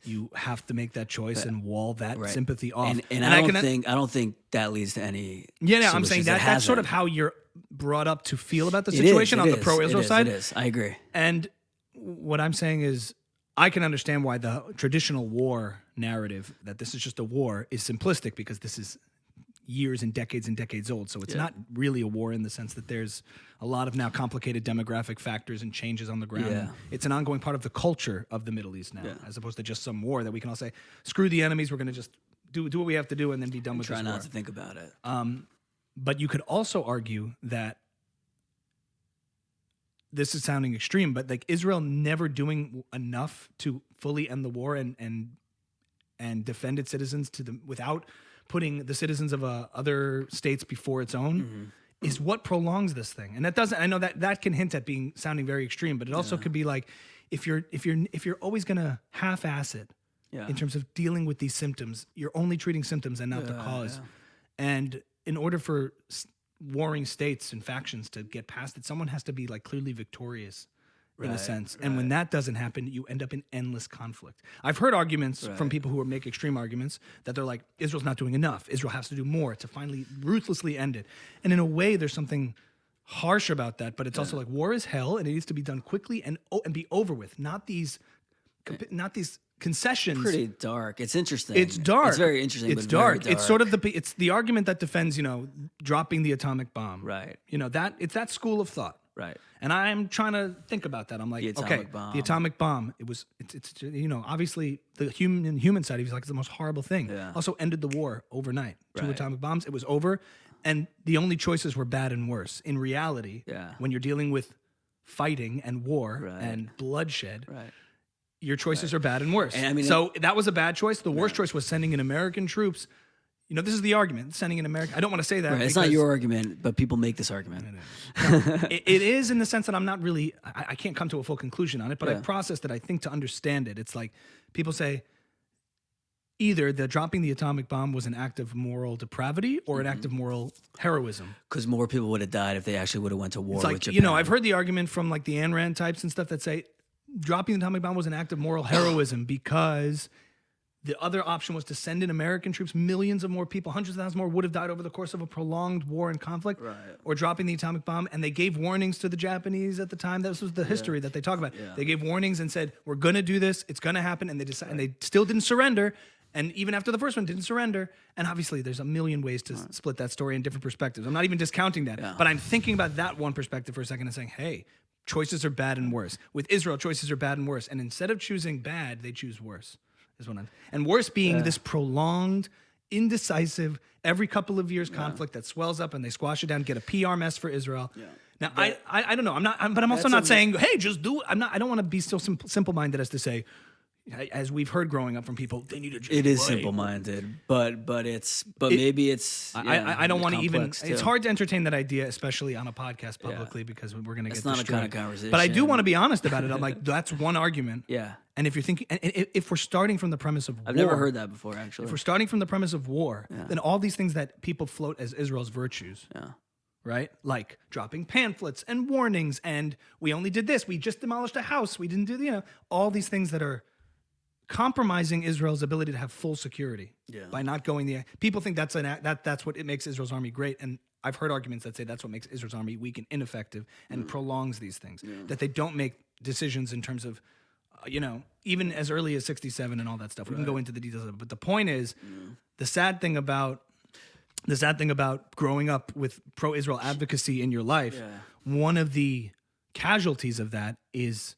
you have to make that choice and wall that sympathy off. And I don't think that leads to any. Yeah, I'm saying that's sort of how you're brought up to feel about the situation on the pro-Israel side. It is. I agree. And what I'm saying is, I can understand why the traditional war narrative that this is just a war is simplistic, because this is years and decades old. So it's not really a war in the sense that there's a lot of now complicated demographic factors and changes on the ground. Yeah. It's an ongoing part of the culture of the Middle East now, as opposed to just some war that we can all say, screw the enemies, we're going to just do what we have to do and then be done with this war. Try not to think about it. But you could also argue that this is sounding extreme, but like Israel never doing enough to fully end the war and defend its citizens without putting the citizens of other states before its own is what prolongs this thing. And that doesn't. I know that can hint at sounding very extreme, but it also could be like if you're always gonna half-ass it in terms of dealing with these symptoms, you're only treating symptoms and not the cause. And in order for warring states and factions to get past it, someone has to be like clearly victorious. In a sense. And when that doesn't happen, you end up in endless conflict. I've heard arguments from people who make extreme arguments that they're like, Israel's not doing enough. Israel has to do more to finally ruthlessly end it. And in a way, there's something harsh about that, but it's also like war is hell and it needs to be done quickly and be over with. Not these concessions. Pretty dark. It's interesting. It's dark. It's very interesting. It's but dark. Very dark. It's sort of it's the argument that defends, dropping the atomic bomb. Right. It's that school of thought. Right. And I'm trying to think about that. I'm like, the atomic bomb. It's obviously the human side. He's like, it's the most horrible thing. Yeah. Also ended the war overnight. 2 atomic bombs. It was over, and the only choices were bad and worse. In reality, when you're dealing with fighting and war Right. and bloodshed, Right. your choices are bad and worse. And I mean, so that was a bad choice. The worst choice was sending in American troops. You know, this is the argument, sending in American. I don't want to say that. Right. It's not because- your argument, but people make this argument. it is in the sense that I'm not really, I can't come to a full conclusion on it, but I Yeah. processed it, I think, to understand it. It's like people say either the dropping the atomic bomb was an act of moral depravity or an act of moral heroism. Because more people would have died if they actually would have went to war It's with like, Japan. you know, I've heard the argument from like the Ayn Rand types and stuff that say dropping the atomic bomb was an act of moral heroism because the other option was to send in American troops. Millions of more people, hundreds of thousands more, would have died over the course of a prolonged war and conflict. Right. Or dropping the atomic bomb. And they gave warnings to the Japanese at the time. This was the history that they talk about. Yeah. They gave warnings and said, we're going to do this. It's going to happen. And they decided, and they still didn't surrender. And even after the first one, didn't surrender. And obviously, there's a million ways to split that story in different perspectives. I'm not even discounting that. Yeah. But I'm thinking about that one perspective for a second and saying, hey, choices are bad and worse. With Israel, choices are bad and worse. And instead of choosing bad, they choose worse. Is what and worse being this prolonged, indecisive, every couple of years conflict that swells up and they squash it down, get a PR mess for Israel. Yeah. Now, I don't know. But I'm also not saying, hey, just do it. I don't want to be so simple-minded as to say, as we've heard growing up from people, they need to just It is play. simple-minded, but maybe it's. I don't want to even. complex, It's too. hard to entertain that idea, especially on a podcast publicly, because we're going to get It's not a destroyed. kind of conversation. But I do want to be honest about it. I'm like, that's one argument. Yeah. And if you're thinking, and if we're starting from the premise of I've war, never heard that before, actually. if we're starting from the premise of war, then all these things that people float as Israel's virtues, right? Like dropping pamphlets and warnings, and we only did this. We just demolished a house. We didn't do, all these things that are compromising Israel's ability to have full security by not going the. People think that's that's what it makes Israel's army great, and I've heard arguments that say that's what makes Israel's army weak and ineffective and prolongs these things. That they don't make decisions in terms of, even as early as 67 and all that stuff. We can go into the details of it, but the point is, the sad thing about growing up with pro-Israel advocacy in your life, one of the casualties of that is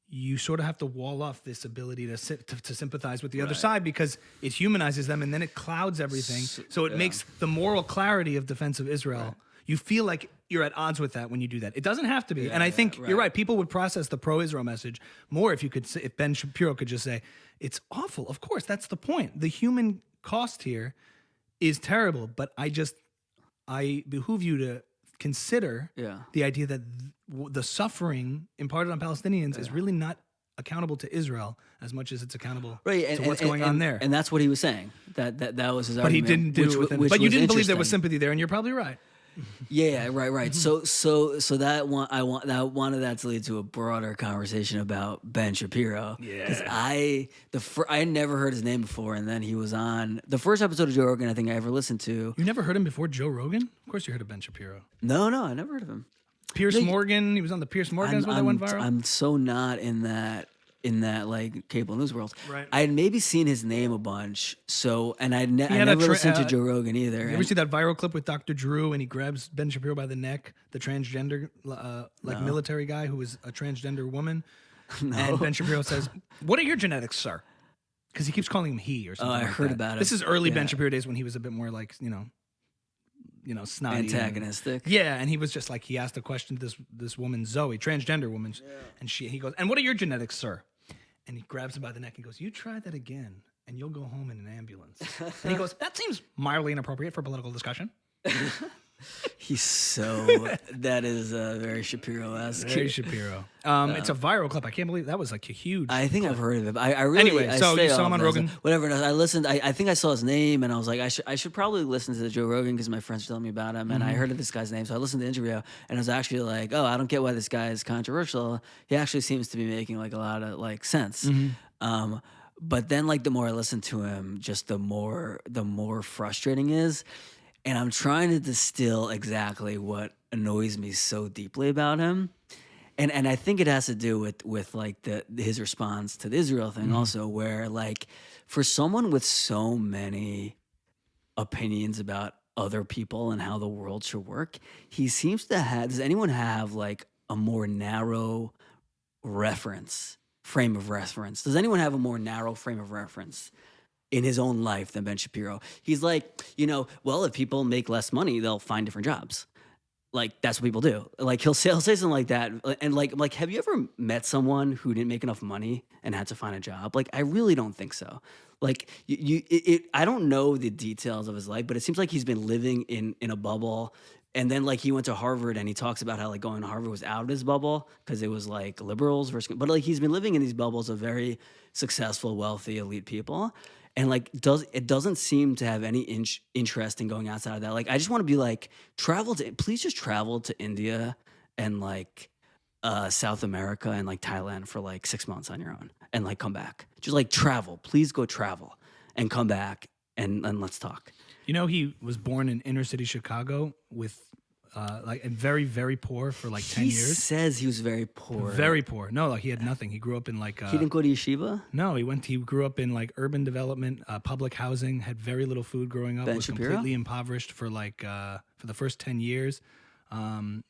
you sort of have to wall off this ability to sympathize with the other side because it humanizes them and then it clouds everything. So it makes the moral clarity of defense of Israel. You feel like you're at odds with that when you do that. It doesn't have to be. And I think you're right. People would process the pro-Israel message more if Ben Shapiro could just say, it's awful. Of course, that's the point. The human cost here is terrible, but I behoove you to consider the idea that the suffering imparted on Palestinians is really not accountable to Israel as much as it's accountable to what's going on there. And that's what he was saying. That was his argument. But he didn't do it with him. But you didn't believe there was interesting. sympathy there, and you're probably right. Yeah, right. So that wanted that to lead to a broader conversation about Ben Shapiro. Yeah. Because I had never heard his name before, and then he was on the first episode of Joe Rogan I think I ever listened to. You never heard him before Joe Rogan? Of course you heard of Ben Shapiro. No, I never heard of him. Pierce Morgan, he was on the Pierce Morgan is when that went viral. I'm so not in that like cable news world. Right. I had maybe seen his name a bunch. So I had never listened to Joe Rogan either. You ever see that viral clip with Dr. Drew and he grabs Ben Shapiro by the neck, the transgender military guy who was a transgender woman? No. And Ben Shapiro says, "What are your genetics, sir?" Because he keeps calling him he or something. I heard about it. This is early Ben Shapiro days when he was a bit more like, snotty. Antagonistic. Yeah, and he was just like, he asked a question to this woman, Zoe, transgender woman, and he goes, "And what are your genetics, sir?" And he grabs him by the neck and goes, "You try that again, and you'll go home in an ambulance." And he goes, "That seems mildly inappropriate for political discussion." He's so that is very Shapiro-esque. Very Shapiro. It's a viral clip. I can't believe that was like a huge. I think I've heard of it. Anyway, so you saw him on Rogan? Whatever. I listened. I think I saw his name, and I was like, I should probably listen to the Joe Rogan because my friends were telling me about him, and I heard of this guy's name. So I listened to the interview, and I was actually like, oh, I don't get why this guy is controversial. He actually seems to be making like a lot of like sense. But then like the more I listen to him, just the more frustrating is. And I'm trying to distill exactly what annoys me so deeply about him. And I think it has to do with like his response to the Israel thing also, where like for someone with so many opinions about other people and how the world should work, he seems to have, does anyone have like a more narrow frame of reference? Does anyone have a more narrow frame of reference in his own life than Ben Shapiro? He's like, well, if people make less money, they'll find different jobs. like that's what people do. Like he'll say something like that, and like have you ever met someone who didn't make enough money and had to find a job? Like I really don't think so. Like I don't know the details of his life, but it seems like he's been living in a bubble. And then like he went to Harvard and he talks about how like going to Harvard was out of his bubble because it was like liberals versus, but like he's been living in these bubbles of very successful, wealthy, elite people. And like it doesn't seem to have any interest in going outside of that. Like I just want to be like please just travel to India and like South America and like Thailand for like 6 months on your own and like come back. Just like travel, please go travel and come back and let's talk. You know, he was born in inner city Chicago with and very, very poor for like 10 years. He says he was very poor. Very poor. No, like he had nothing. He grew up in like he didn't go to yeshiva? No, he grew up in like urban development, public housing, had very little food growing up, was Shapiro? completely impoverished for like for the first 10 years.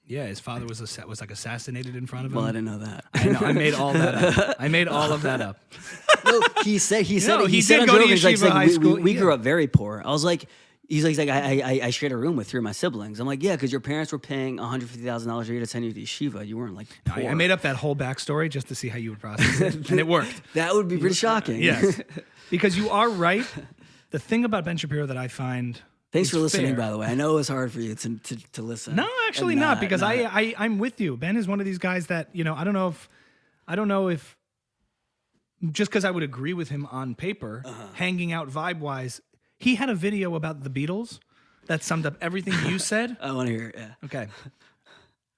His father was like assassinated in front of him. Well, I didn't know that. I know. I made all that up. I made all of that up. No, he said he on did go Joe to Rogan, he's yeshiva high school. we grew up very poor. I was like, he's like I shared a room with 3 of my siblings. I'm like, yeah, because your parents were paying $150,000 a year to send you to yeshiva. You weren't like poor. I made up that whole backstory just to see how you would process it, and it worked. That would be pretty shocking. Yes, because you are right. The thing about Ben Shapiro that I find Thanks for listening, fair. by the way. I know it was hard for you to listen. No, actually not, because I'm with you. Ben is one of these guys that, you know, I don't know if just because I would agree with him on paper, hanging out vibe-wise, he had a video about the Beatles that summed up everything you said. I want to hear it, yeah. Okay.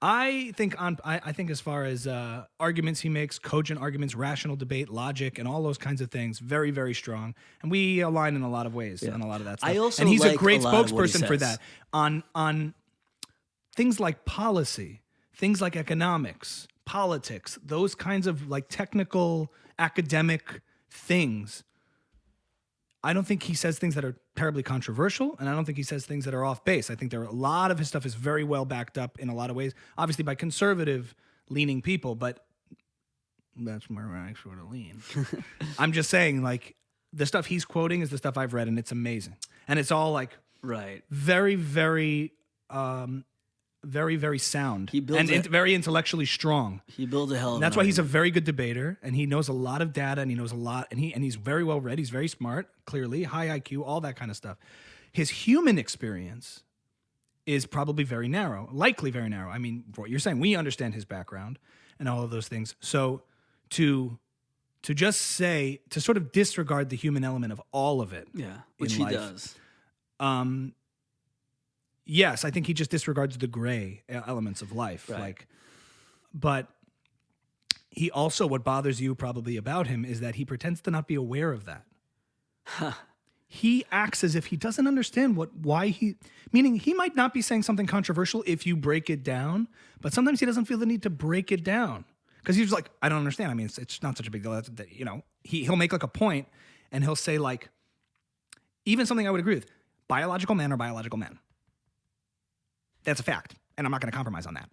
I think as far as arguments he makes, cogent arguments, rational debate, logic, and all those kinds of things, very, very strong. And we align in a lot of ways on a lot of that stuff. I also and he's like a great a lot of what he spokesperson for says. that. On things like policy, things like economics, politics, those kinds of like technical academic things. I don't think he says things that are terribly controversial, and I don't think he says things that are off base. I think a lot of his stuff is very well backed up in a lot of ways, obviously by conservative-leaning people, but that's where I sort of lean. I'm just saying, like, the stuff he's quoting is the stuff I've read, and it's amazing. And it's all, like, Right. very, very, very, very sound. Very intellectually strong. He builds a hell of And an that's why he's a argument. very good debater, and he knows a lot of data, and he knows a lot, and he's very well read. He's very smart, clearly, high IQ, all that kind of stuff. His human experience is probably very narrow, likely very narrow. I mean, what you're saying, we understand his background and all of those things. So to just say, to sort of disregard the human element of all of it, Yeah, which in he life, does. yes, I think he just disregards the gray elements of life. Right. But he also, what bothers you probably about him is that he pretends to not be aware of that. He acts as if he doesn't understand meaning he might not be saying something controversial if you break it down, but sometimes he doesn't feel the need to break it down. Because he's like, I don't understand. I mean, it's not such a big deal. You know, he'll make like a point and he'll say like, even something I would agree with, biological man or biological men. That's a fact, and I'm not going to compromise on that.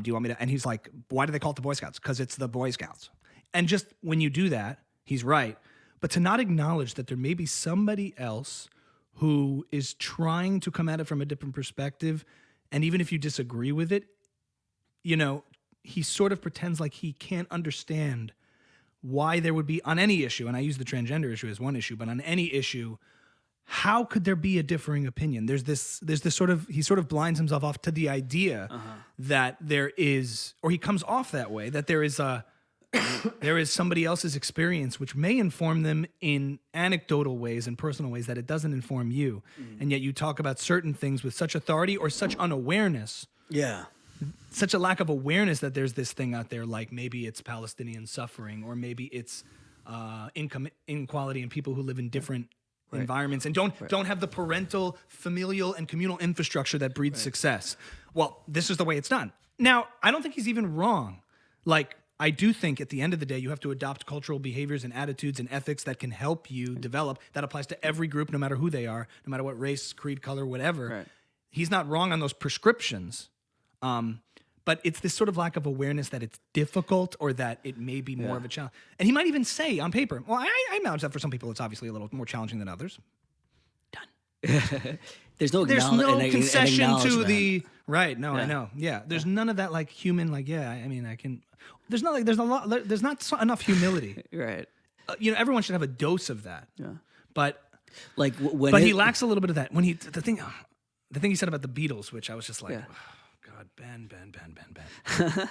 Do you want me to? And he's like, why do they call it the Boy Scouts? Because it's the Boy Scouts. And just when you do that, he's right. But to not acknowledge that there may be somebody else who is trying to come at it from a different perspective, and even if you disagree with it, you know, he sort of pretends like he can't understand why there would be, on any issue, and I use the transgender issue as one issue, but on any issue, how could there be a differing opinion? There's this sort of, he sort of blinds himself off to the idea that there is, or he comes off that way, that there is somebody else's experience which may inform them in anecdotal ways and personal ways that it doesn't inform you. And yet you talk about certain things with such authority or such unawareness. Yeah. Such a lack of awareness that there's this thing out there, like maybe it's Palestinian suffering, or maybe it's income inequality and people who live in different environments and don't have the parental, familial, and communal infrastructure that breeds success. Well, this is the way it's done. Now, I don't think he's even wrong. Like, I do think at the end of the day, you have to adopt cultural behaviors and attitudes and ethics that can help you develop. That applies to every group, no matter who they are, no matter what race, creed, color, whatever. Right. He's not wrong on those prescriptions. But it's this sort of lack of awareness that it's difficult or that it may be more of a challenge. And he might even say on paper, well, I acknowledge that for some people it's obviously a little more challenging than others. Done. There's no There's concession to acknowledgement. the right. No, I Yeah. know. Yeah, there's none of that like human. Like, yeah, I mean, I can. There's not like there's a lot. There's not enough humility. Right. Everyone should have a dose of that. Yeah. But Like when he lacks a little bit of that. When the thing he said about the Beatles, which I was just like, Yeah. oh, God, Ben.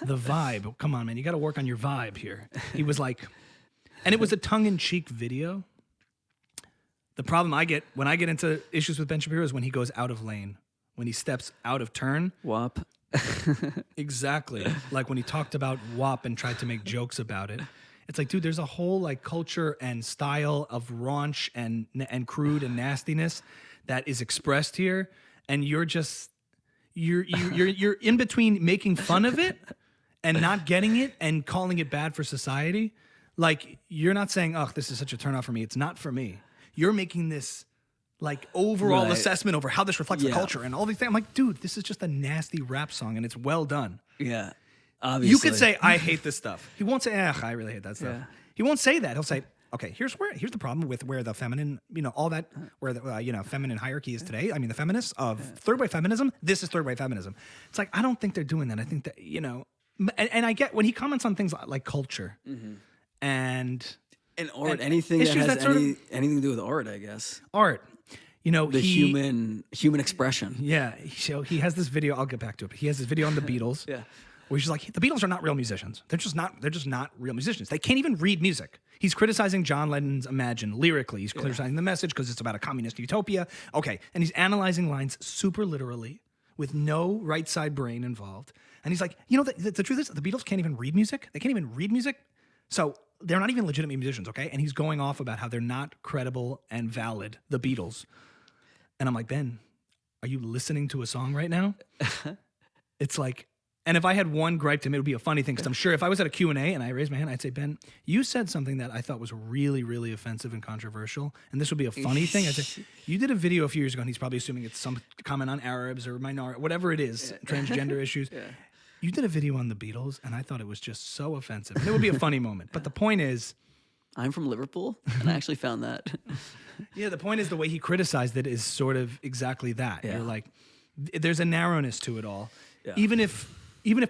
The vibe. Come on, man. You got to work on your vibe here. He was like, and it was a tongue-in-cheek video. The problem I get when I get into issues with Ben Shapiro is when he goes out of lane, when he steps out of turn. WAP. Exactly. Like when he talked about WAP and tried to make jokes about it. It's like, dude, there's a whole like culture and style of raunch and crude and nastiness that is expressed here, and you're just you're in between making fun of it and not getting it and calling it bad for society. Like you're not saying, "Oh, this is such a turnoff for me." It's not for me. You're making this like overall Right. assessment over how this reflects the Yeah. culture and all these things. I'm like, dude, this is just a nasty rap song and it's well done. Yeah. Obviously. You could say, I hate this stuff. He won't say, I really hate that stuff. Yeah. He won't say that. He'll say, okay, here's the problem with where the feminine, all that, where the, feminine hierarchy is today. I mean, the feminists of third wave feminism, this is third wave feminism. It's like, I don't think they're doing that. I think that, and I get when he comments on things like culture and art, and anything that issues has that sort of- anything to do with art, I guess. art, The human expression. Yeah. So he has this video. I'll get back to it. But he has this video on the Beatles. Yeah. Where he's like, the Beatles are not real musicians. They're just not real musicians. They can't even read music. He's criticizing John Lennon's Imagine lyrically. He's criticizing the message because it's about a communist utopia. Okay. And he's analyzing lines super literally with no right side brain involved. And he's like, the truth is the Beatles can't even read music. They can't even read music. So they're not even legitimate musicians. Okay. And he's going off about how they're not credible and valid, the Beatles. And I'm like, Ben, are you listening to a song right now? It's like, and if I had one gripe to him, it would be a funny thing. Because I'm sure if I was at a Q&A and I raised my hand, I'd say, Ben, you said something that I thought was really, really offensive and controversial. And this would be a funny thing. I'd say, you did a video a few years ago, and he's probably assuming it's some comment on Arabs or minority, whatever it is, transgender issues. You did a video on the Beatles, and I thought it was just so offensive. And it would be a funny moment. But the point is, I'm from Liverpool, and I actually found that. yeah, the point is the way he criticized it is sort of exactly that. Yeah. You're like, there's a narrowness to it all. Yeah. Even if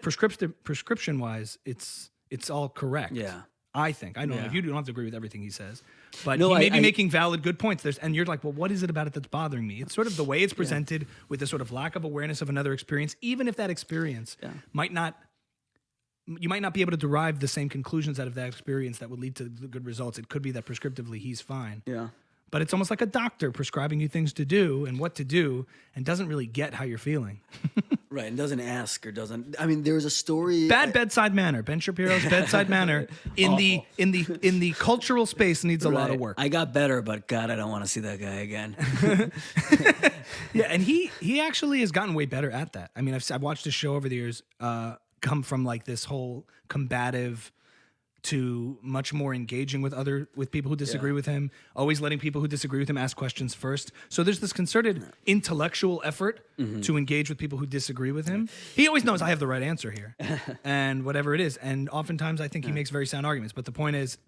prescription wise, it's all correct. Yeah. I think. I know Yeah. if you don't have to agree with everything he says, but No, he may be I- making valid, good points. And you're like, well, what is it about it that's bothering me? It's sort of the way it's presented with a sort of lack of awareness of another experience, even if that experience you might not be able to derive the same conclusions out of that experience that would lead to the good results. It could be that prescriptively he's fine. Yeah. But it's almost like a doctor prescribing you things to do and what to do and doesn't really get how you're feeling. Right, and doesn't ask or doesn't. I mean, there was a story. Bad bedside manner. Ben Shapiro's bedside manner in the cultural space needs a lot of work. I got better, but God, I don't want to see that guy again. Yeah, and he actually has gotten way better at that. I mean, I've watched his show over the years come from like this whole combative to much more engaging with people who disagree with him, always letting people who disagree with him ask questions first. So there's this concerted intellectual effort to engage with people who disagree with him. He always knows I have the right answer here and whatever it is. And oftentimes I think he makes very sound arguments. But the point is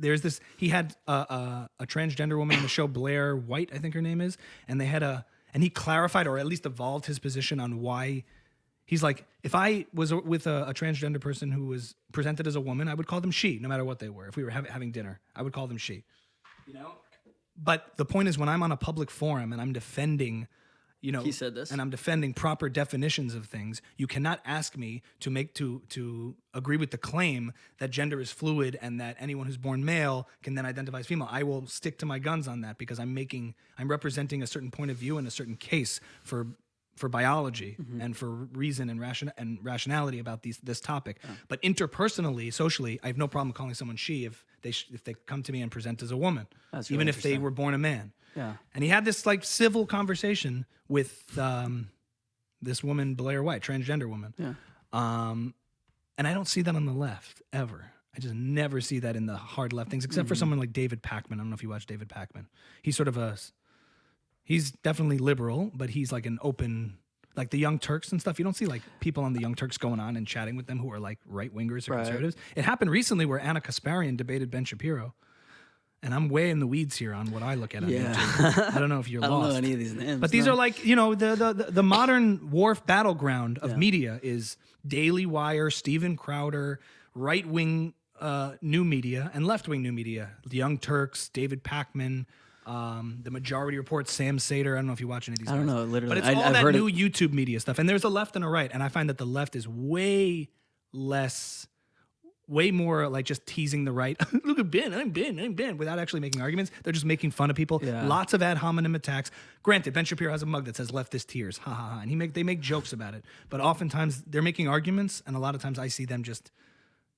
he had a transgender woman on the show, Blair White, I think her name is. And and he clarified or at least evolved his position on why. He's like, if I was with a transgender person who was presented as a woman, I would call them she, no matter what they were. If we were having dinner, I would call them she. But the point is, when I'm on a public forum and I'm defending, He said this. and I'm defending proper definitions of things, you cannot ask me to agree with the claim that gender is fluid and that anyone who's born male can then identify as female. I will stick to my guns on that because I'm representing a certain point of view in a certain case for biology and for reason and rationality about this topic. But interpersonally, socially, I have no problem calling someone she if they come to me and present as a woman, That's really even if they interesting. were born a man. Yeah. And he had this like civil conversation with this woman, Blair White, transgender woman. Yeah. And I don't see that on the left ever. I just never see that in the hard left things, except for someone like David Pakman. I don't know if you watch David Pakman. He's sort of he's definitely liberal, but he's like an open, like the Young Turks and stuff. You don't see like people on the Young Turks going on and chatting with them who are like right-wingers or Right. conservatives. It happened recently where Anna Kasparian debated Ben Shapiro. and I'm way in the weeds here on what I look at on Yeah. YouTube. I don't know if you're I don't lost. know any of these names. But these no. are like, you know, the modern wharf battleground of media is Daily Wire, Steven Crowder, right-wing new media, and left-wing new media. The Young Turks, David Pakman, the Majority Report, Sam Sater. I don't know if you watch any of these I don't guys. know, literally. But it's all I've that heard new YouTube media stuff. And there's a left and a right. And I find that the left is way more like just teasing the right. Look at Ben, I'm Ben, without actually making arguments. They're just making fun of people. Yeah. Lots of ad hominem attacks. Granted, Ben Shapiro has a mug that says leftist tears. Ha ha ha. And they make jokes about it. But oftentimes they're making arguments, and a lot of times I see them just,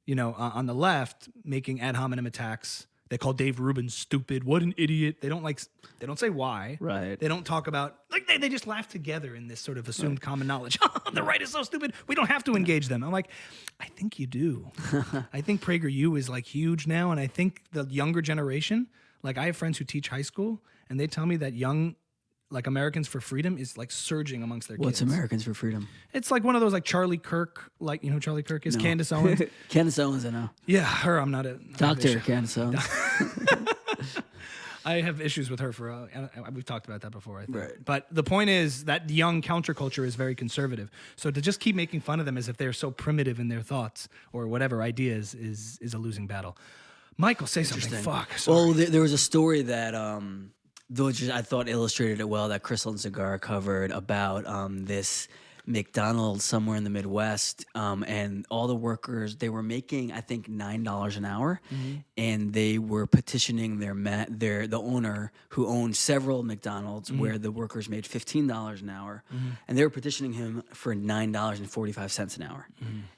you know, on the left making ad hominem attacks. They call Dave Rubin stupid. What an idiot. They don't say why. Right. They don't talk about, like, they just laugh together in this sort of assumed common knowledge. The right is so stupid. We don't have to engage them. I'm like, I think you do. I think PragerU is like huge now. And I think the younger generation, like I have friends who teach high school, and they tell me that young, like Americans for Freedom is like surging amongst their What's kids. Americans for Freedom? It's like one of those like Charlie Kirk, like, you know who Charlie Kirk is? No. Candace Owens. Candace Owens, I know. Yeah, her. I'm not a Dr. Candace Owens. I have issues with her we've talked about that before, I think. Right. But the point is that young counterculture is very conservative. So to just keep making fun of them as if they're so primitive in their thoughts or whatever ideas is a losing battle. Michael, say something. Fuck. Sorry. Well, there was a story that which I thought illustrated it well that Crystal Cigar covered about this McDonald's somewhere in the Midwest, and all the workers, they were making, I think, $9 an hour, and they were petitioning the owner who owned several McDonald's where the workers made $15 an hour, and they were petitioning him for $9.45 an hour,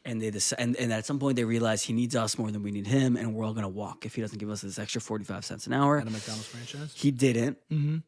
and they and at some point they realized he needs us more than we need him, and we're all gonna walk if he doesn't give us this extra 45 cents an hour. At a McDonald's franchise? He didn't.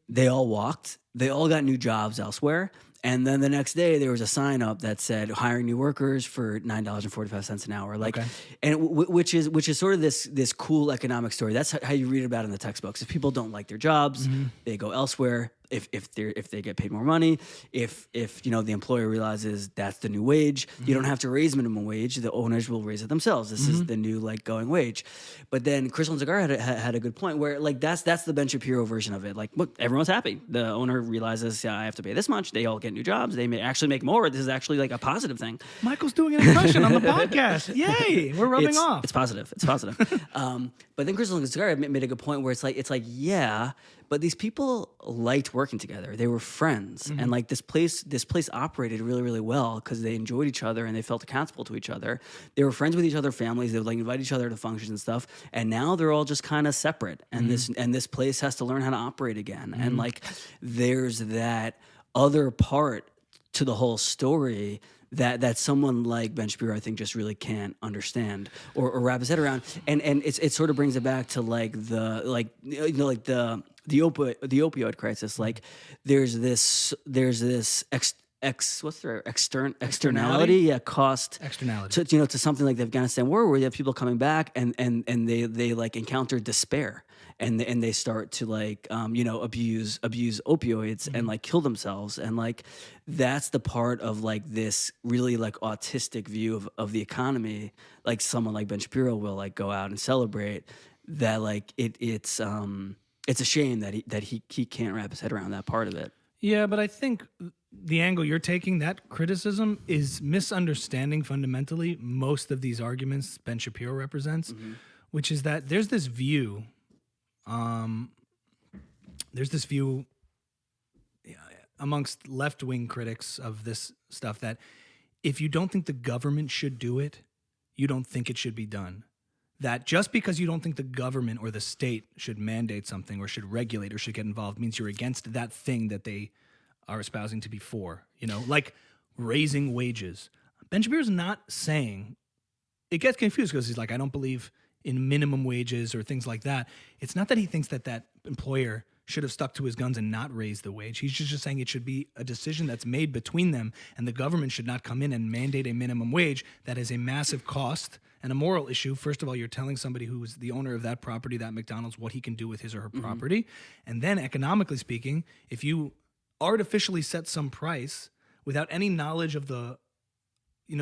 They all walked. They all got new jobs elsewhere. And then the next day, there was a sign up that said hiring new workers for $9.45 an hour. Like, and which is sort of this cool economic story. That's how you read about it in the textbooks. If people don't like their jobs, they go elsewhere. If they get paid more money, if you know the employer realizes that's the new wage, you don't have to raise minimum wage. The owners will raise it themselves. This is the new like going wage. But then Crystal Cigar had a good point where like that's the Ben Shapiro version of it. Like, look, everyone's happy. The owner realizes, yeah, I have to pay this much. They all get new jobs. They may actually make more. This is actually like a positive thing. Michael's doing an impression on the podcast. Yay, we're rubbing off. It's positive. It's positive. But then Crystal Cigar made a good point where it's like yeah, but these people liked working together. They were friends, and like this place operated really, really well because they enjoyed each other and they felt accountable to each other. They were friends with each other, families. They would like invite each other to functions and stuff. And now they're all just kind of separate. And this place has to learn how to operate again. And like there's that other part to the whole story that someone like Ben Shapiro, I think, just really can't understand or wrap his head around, and it sort of brings it back to like the opioid crisis. Like there's this externality, cost Externality. to something like the Afghanistan war, where you have people coming back and they like encounter despair. And they start to like abuse opioids and like kill themselves, and like that's the part of like this really like autistic view of the economy. Like someone like Ben Shapiro will like go out and celebrate that. Like it's a shame that he can't wrap his head around that part of it. Yeah, but I think the angle you're taking, that criticism, is misunderstanding fundamentally most of these arguments Ben Shapiro represents, which is that there's this view. There's this view amongst left-wing critics of this stuff that if you don't think the government should do it, you don't think it should be done. That just because you don't think the government or the state should mandate something or should regulate or should get involved means you're against that thing that they are espousing to be for, like raising wages. Ben Shapiro's not saying, it gets confused because he's like, I don't believe in minimum wages or things like that. It's not that he thinks that employer should have stuck to his guns and not raised the wage. He's just saying it should be a decision that's made between them, and the government should not come in and mandate a minimum wage that is a massive cost and a moral issue. First of all, you're telling somebody who is the owner of that property, that McDonald's, what he can do with his or her property. And then economically speaking, if you artificially set some price without any knowledge of the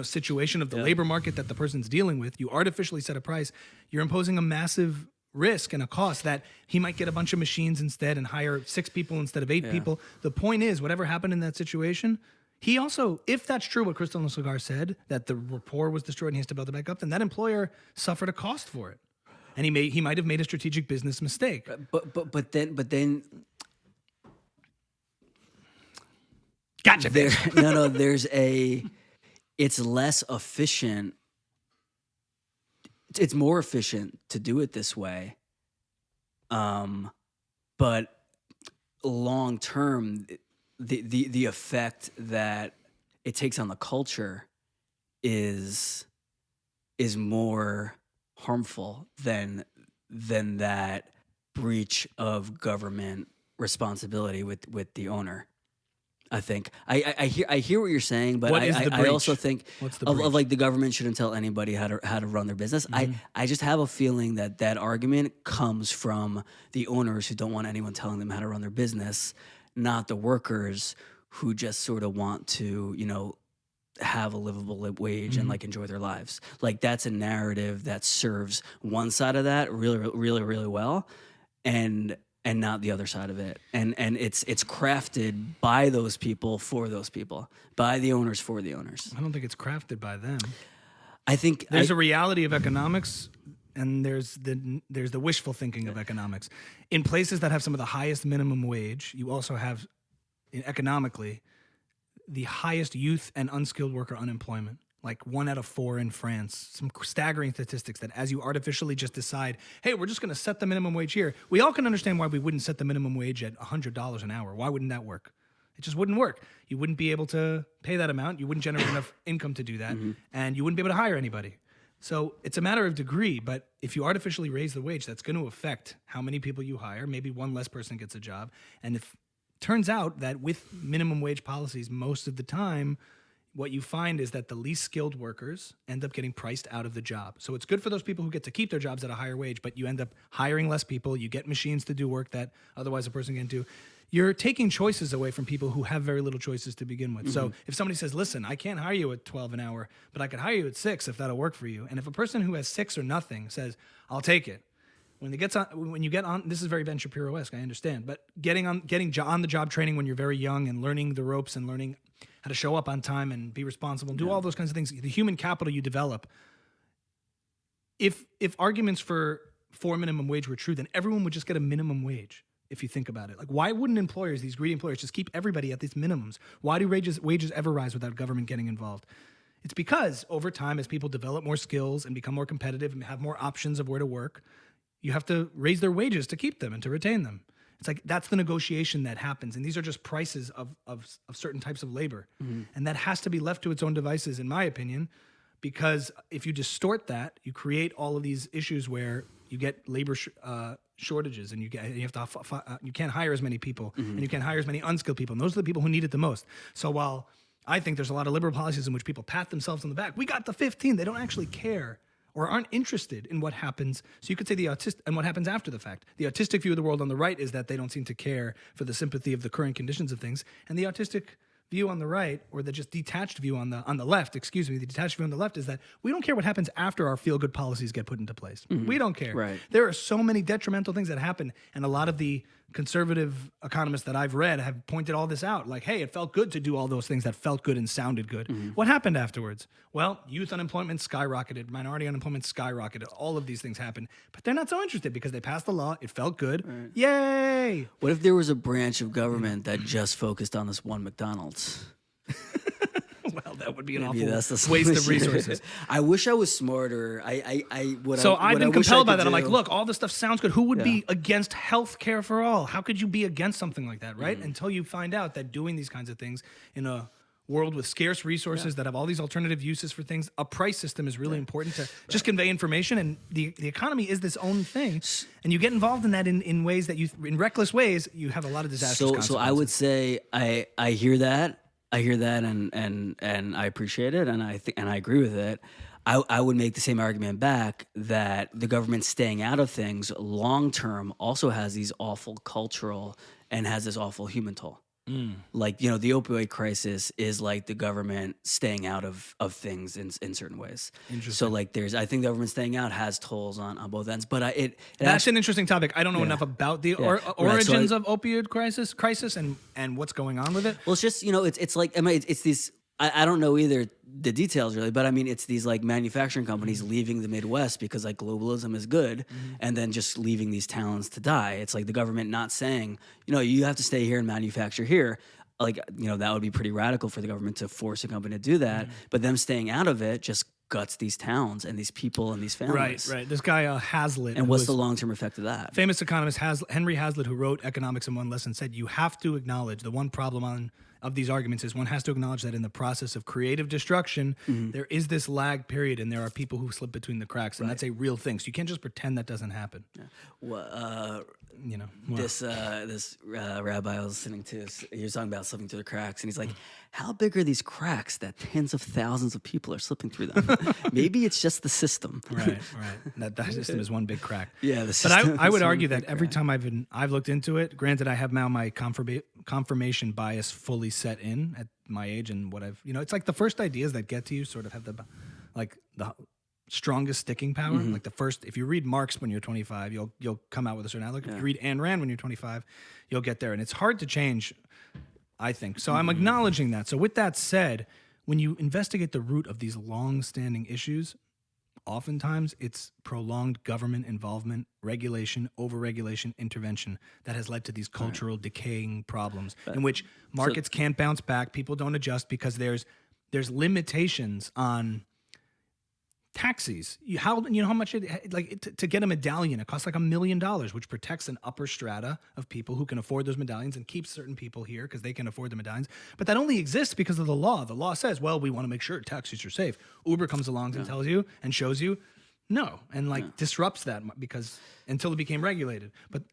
situation of the labor market that the person's dealing with, you artificially set a price, you're imposing a massive risk and a cost that he might get a bunch of machines instead and hire 6 people instead of 8 people. The point is, whatever happened in that situation, he also, if that's true what Crystal and Cigar said, that the rapport was destroyed and he has to build it back up, then that employer suffered a cost for it. And he might have made a strategic business mistake. But then Gotcha. It's less efficient. It's more efficient to do it this way. But long term, the effect that it takes on the culture is more harmful than that breach of government responsibility with the owner. I think I hear what you're saying, but I also think of like the government shouldn't tell anybody how to run their business. I just have a feeling that argument comes from the owners who don't want anyone telling them how to run their business, not the workers who just sort of want to, have a livable wage and like enjoy their lives. Like that's a narrative that serves one side of that really, really, really well, and not the other side of it. And it's crafted by those people for those people, by the owners for the owners. I don't think it's crafted by them. I think there's a reality of economics, and there's the wishful thinking of economics. In places that have some of the highest minimum wage, you also have, economically, the highest youth and unskilled worker unemployment. Like 1 out of 4 in France. Some staggering statistics that as you artificially just decide, hey, we're just going to set the minimum wage here. We all can understand why we wouldn't set the minimum wage at $100 an hour. Why wouldn't that work? It just wouldn't work. You wouldn't be able to pay that amount. You wouldn't generate enough income to do that. And you wouldn't be able to hire anybody. So it's a matter of degree, but if you artificially raise the wage, that's going to affect how many people you hire. Maybe one less person gets a job. And if turns out that with minimum wage policies, most of the time, what you find is that the least skilled workers end up getting priced out of the job. So it's good for those people who get to keep their jobs at a higher wage, but you end up hiring less people. You get machines to do work that otherwise a person can do. You're taking choices away from people who have very little choices to begin with. So if somebody says, listen, I can't hire you at 12 an hour, but I could hire you at 6 if that'll work for you. And if a person who has 6 or nothing says, I'll take it. When you get on, this is very Ben Shapiro-esque, I understand, but getting on the job training when you're very young and learning the ropes and learning how to show up on time and be responsible and do all those kinds of things, the human capital you develop. If arguments for minimum wage were true, then everyone would just get a minimum wage. If you think about it, like why wouldn't employers, these greedy employers, just keep everybody at these minimums? Why do wages ever rise without government getting involved? It's because over time, as people develop more skills and become more competitive and have more options of where to work, you have to raise their wages to keep them and to retain them. It's like that's the negotiation that happens. And these are just prices of certain types of labor. And that has to be left to its own devices, in my opinion, because if you distort that, you create all of these issues where you get labor shortages and you can't hire as many people and you can't hire as many unskilled people. And those are the people who need it the most. So while I think there's a lot of liberal policies in which people pat themselves on the back, we got the 15, they don't actually care or aren't interested in what happens. So you could say and what happens after the fact. The autistic view of the world on the right is that they don't seem to care for the sympathy of the current conditions of things. And the autistic view on the right, or the just detached view on the left, the detached view on the left is that we don't care what happens after our feel-good policies get put into place. We don't care. Right. There are so many detrimental things that happen, and a lot of the conservative economists that I've read have pointed all this out. Like, hey, it felt good to do all those things that felt good and sounded good. What happened afterwards? Well, youth unemployment skyrocketed, minority unemployment skyrocketed. All of these things happened, but they're not so interested because they passed the law. It felt good. Right. Yay! What if there was a branch of government that just focused on this one McDonald's? Well, that would be an awful waste of resources. I wish I was smarter. I've been compelled by that. I'm like, look, all this stuff sounds good. Who would be against health care for all? How could you be against something like that, right? Until you find out that doing these kinds of things in a world with scarce resources that have all these alternative uses for things, a price system is really important to just convey information. And the economy is this own thing. And you get involved in that in ways that in reckless ways, you have a lot of disastrous consequences. So I would say I hear that. I hear that and I appreciate it and I agree with it. I would make the same argument back that the government staying out of things long term also has these awful cultural and has this awful human toll. Like, you know, the opioid crisis is like the government staying out of things in certain ways. So like I think the government staying out has tolls on both ends. But that's an interesting topic. I don't know enough about the origins of opioid crisis and what's going on with it. Well, it's just, you know, it's like, I mean, it's these, I don't know either the details really, but I mean, it's these like manufacturing companies leaving the Midwest because like globalism is good and then just leaving these towns to die. It's like the government not saying, you know, you have to stay here and manufacture here. Like, you know, that would be pretty radical for the government to force a company to do that. But them staying out of it just guts these towns and these people and these families. Right. This guy, Hazlitt. And what's the long-term effect of that? Famous economist Henry Hazlitt, who wrote Economics in One Lesson, said you have to acknowledge the one problem of these arguments is one has to acknowledge that in the process of creative destruction, there is this lag period and there are people who slip between the cracks, and that's a real thing. So you can't just pretend that doesn't happen. Yeah. Well, this rabbi I was listening to, he was talking about slipping through the cracks, and he's like, how big are these cracks that tens of thousands of people are slipping through them? Maybe it's just the system. Right. That system is one big crack. Yeah, the system. But I would argue that every time I've looked into it, granted I have now my confirmation bias fully set in at my age and what it's like the first ideas that get to you sort of have the strongest sticking power. Like the first, if you read Marx when you're 25, you'll come out with a certain outlook. If you read Ayn Rand when you're 25, you'll get there. And it's hard to change, I think. So I'm acknowledging that. So with that said, when you investigate the root of these long-standing issues, oftentimes it's prolonged government involvement, regulation, overregulation, intervention that has led to these cultural decaying problems in which markets can't bounce back, people don't adjust because there's limitations on taxis. You know how much to get a medallion, it costs like $1 million, which protects an upper strata of people who can afford those medallions and keeps certain people here because they can afford the medallions. But that only exists because of the law. The law says, well, we want to make sure taxis are safe. Uber comes along and tells you and shows you no, and disrupts that because until it became regulated. But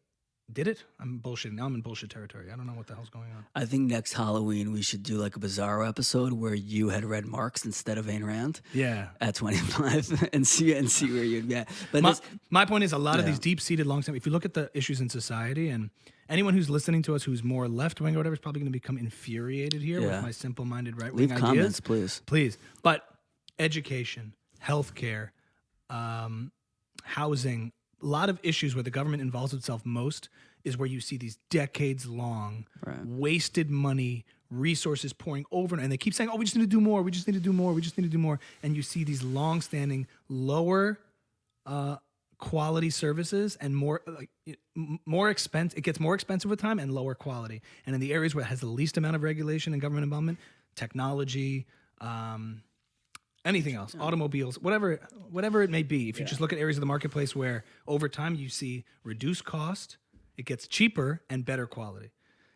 did it? I'm bullshitting. Now I'm in bullshit territory. I don't know what the hell's going on. I think next Halloween we should do like a Bizarro episode where you had read Marx instead of Ayn Rand. Yeah. At 25 and see where you'd get. But my point is a lot of these deep-seated long-term, if you look at the issues in society, and anyone who's listening to us who's more left-wing or whatever is probably going to become infuriated here with my simple-minded right-wing ideas. Leave comments, please. Please. But education, healthcare, housing, a lot of issues where the government involves itself most is where you see these decades-long wasted money, resources pouring over, and they keep saying, oh, we just need to do more, we just need to do more, we just need to do more. And you see these long-standing, lower quality services and more expense. It gets more expensive with time and lower quality. And in the areas where it has the least amount of regulation and government involvement, technology, anything else, automobiles, whatever it may be. If you just look at areas of the marketplace where over time you see reduced cost, it gets cheaper and better quality.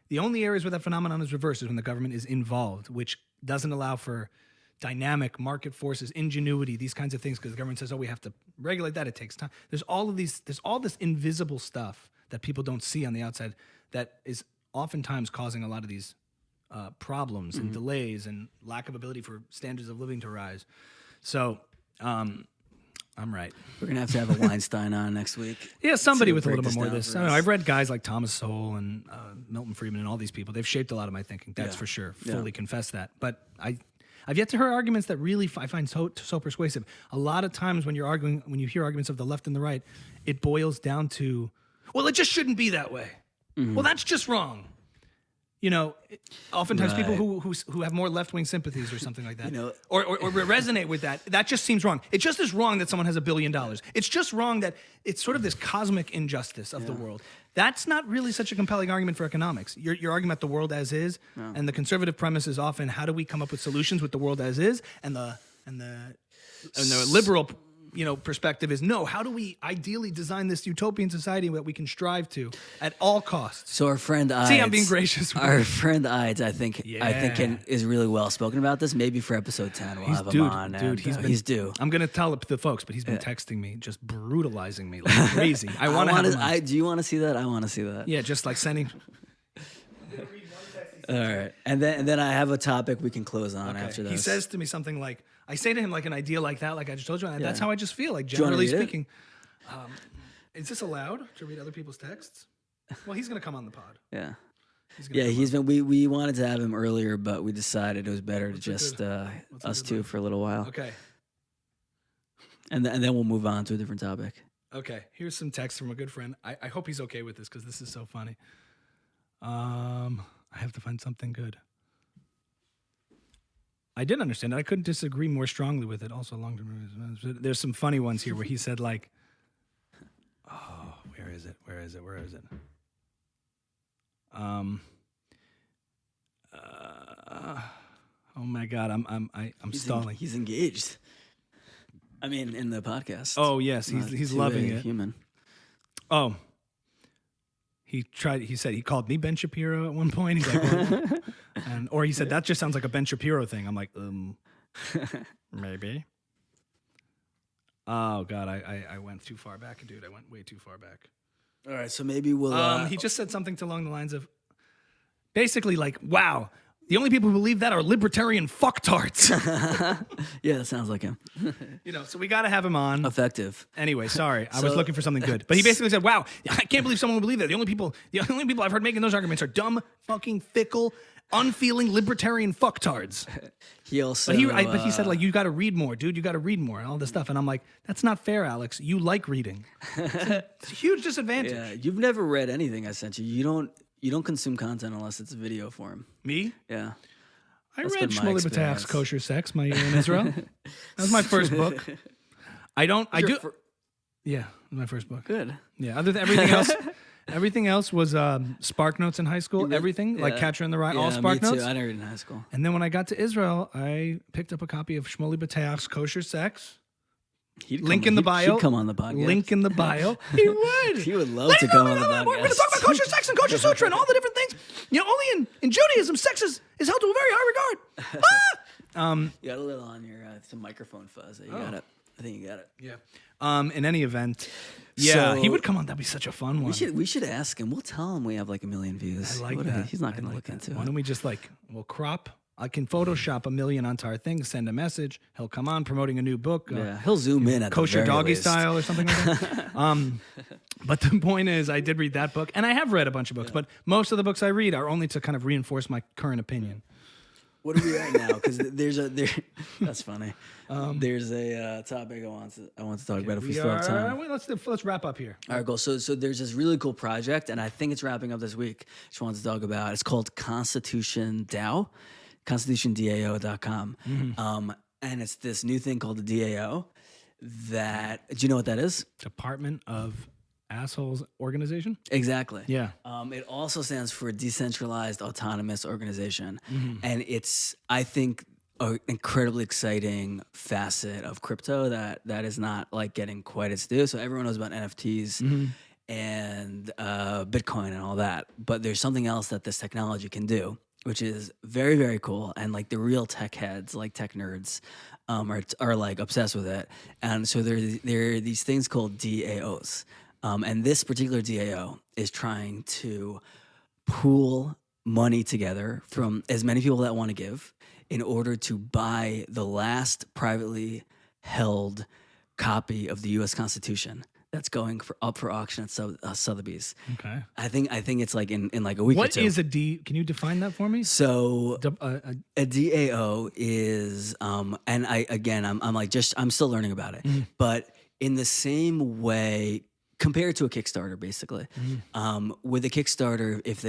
The only areas where that phenomenon is reversed is when the government is involved, which doesn't allow for dynamic market forces, ingenuity, these kinds of things, because the government says, oh, we have to regulate that. It takes time. There's all this invisible stuff that people don't see on the outside that is oftentimes causing a lot of these problems and delays and lack of ability for standards of living to rise. So I'm right. We're going to have a Weinstein on next week. Yeah, somebody with a little bit more of this. I don't know. I've read guys like Thomas Sowell and Milton Friedman and all these people. They've shaped a lot of my thinking. That's for sure. Fully confess that. But I've yet to hear arguments that really I find so persuasive. A lot of times when you hear arguments of the left and the right, it boils down to, well, it just shouldn't be that way. Well, that's just wrong. You know, oftentimes people who have more left-wing sympathies or something like that, or resonate with that just seems wrong. It just is wrong that someone has $1 billion. It's just wrong that it's sort of this cosmic injustice of the world. That's not really such a compelling argument for economics. You're arguing about the world as is, and the conservative premise is often how do we come up with solutions with the world as is, and the liberal perspective is no, how do we ideally design this utopian society that we can strive to at all costs? So our friend Ides, see, I'm being gracious. Our friend Ides, I think is really well spoken about this. Maybe for episode 10, we'll have him on. Dude, he's due. I'm gonna tell the folks, but he's been texting me, just brutalizing me like crazy. I want to have him on. Do you want to see that? I want to see that. Yeah, just like sending. All right, and then I have a topic we can close on after this. He says to me something like, I say to him like an idea like that, like I just told you, and that's how I just feel, like generally speaking. Is this allowed to read other people's texts? Well, he's going to come on the pod. Yeah. Yeah, he's been. We wanted to have him earlier, but we decided it was better to just us two for a little while. Okay. And then we'll move on to a different topic. Okay. Here's some text from a good friend. I hope he's okay with this because this is so funny. I have to find something good. I did understand it. I couldn't disagree more strongly with it. Also, long-term. There's some funny ones here where he said like, "Oh, where is it? Oh my God, I'm stalling. He's engaged. I mean, in the podcast. Oh yes, he's loving it. Human. Oh, he said he called me Ben Shapiro at one point. He's like, or he said that just sounds like a Ben Shapiro thing. I'm like, maybe. Oh God, I went too far back, dude. I went way too far back. All right, so maybe we'll. He just said something along the lines of, basically like, wow, the only people who believe that are libertarian fucktards. Yeah, that sounds like him. So we got to have him on. Effective. Anyway, sorry, I was looking for something good, but he basically said, "Wow, I can't believe someone would believe that. The only people I've heard making those arguments are dumb, fucking fickle, unfeeling libertarian fucktards." He also, but he said like, "You got to read more, dude. You got to read more," and all this stuff. And I'm like, "That's not fair, Alex. You like reading. It's a huge disadvantage." Yeah, you've never read anything I sent you. You don't consume content unless it's video form. Me? Yeah. Read Shmuley Batach's Kosher Sex, My Year in Israel. That was my first book. Yeah, my first book. Good. Yeah, other than everything else was Spark Notes in high school. Like Catcher in the Rye, all Spark me Notes. Too. I never read in high school. And then when I got to Israel, I picked up a copy of Shmuley Batach's Kosher Sex. Link in the bio. He'd come on the podcast. Link in the bio. He would. He would love to come on the podcast. We're going to talk about kosher sex and kosher sutra and all the different things. Only in Judaism, sex is held to a very high regard. You got a little on your some microphone fuzz. You got it. I think you got it. Yeah. In any event, he would come on. That'd be such a fun one. We should ask him. We'll tell him we have like 1 million views. I like that. He's not going to look into it. Why don't we just we'll crop. I can Photoshop 1 million onto our thing, send a message. He'll come on promoting a new book. He'll zoom in at Kosher the very Doggy least. Style or something like that. But the point is, I did read that book, and I have read a bunch of books, but most of the books I read are only to kind of reinforce my current opinion. What are we at now? Because that's funny. There's a topic I want to talk about if we still have time. Let's wrap up here. All right, cool. So there's this really cool project, and I think it's wrapping up this week. Just wanted to talk about. It's called Constitution DAO, ConstitutionDAO.com, and it's this new thing called the DAO. Do you know what that is? Department of Assholes Organization? Exactly. Yeah. It also stands for Decentralized Autonomous Organization. And it's, I think, an incredibly exciting facet of crypto that is not like getting quite its due. So everyone knows about NFTs and Bitcoin and all that. But there's something else that this technology can do, which is very, very cool. And like the real tech heads, like tech nerds, are like obsessed with it. And so there are these things called DAOs. And this particular DAO is trying to pool money together from as many people that want to give in order to buy the last privately held copy of the U.S. Constitution that's going up for auction at Sotheby's. Okay. I think it's like in like a week or two. What is a D? Can you define that for me? So a DAO is, and I'm still learning about it, but in the same way, compared to a Kickstarter, basically. With a Kickstarter, if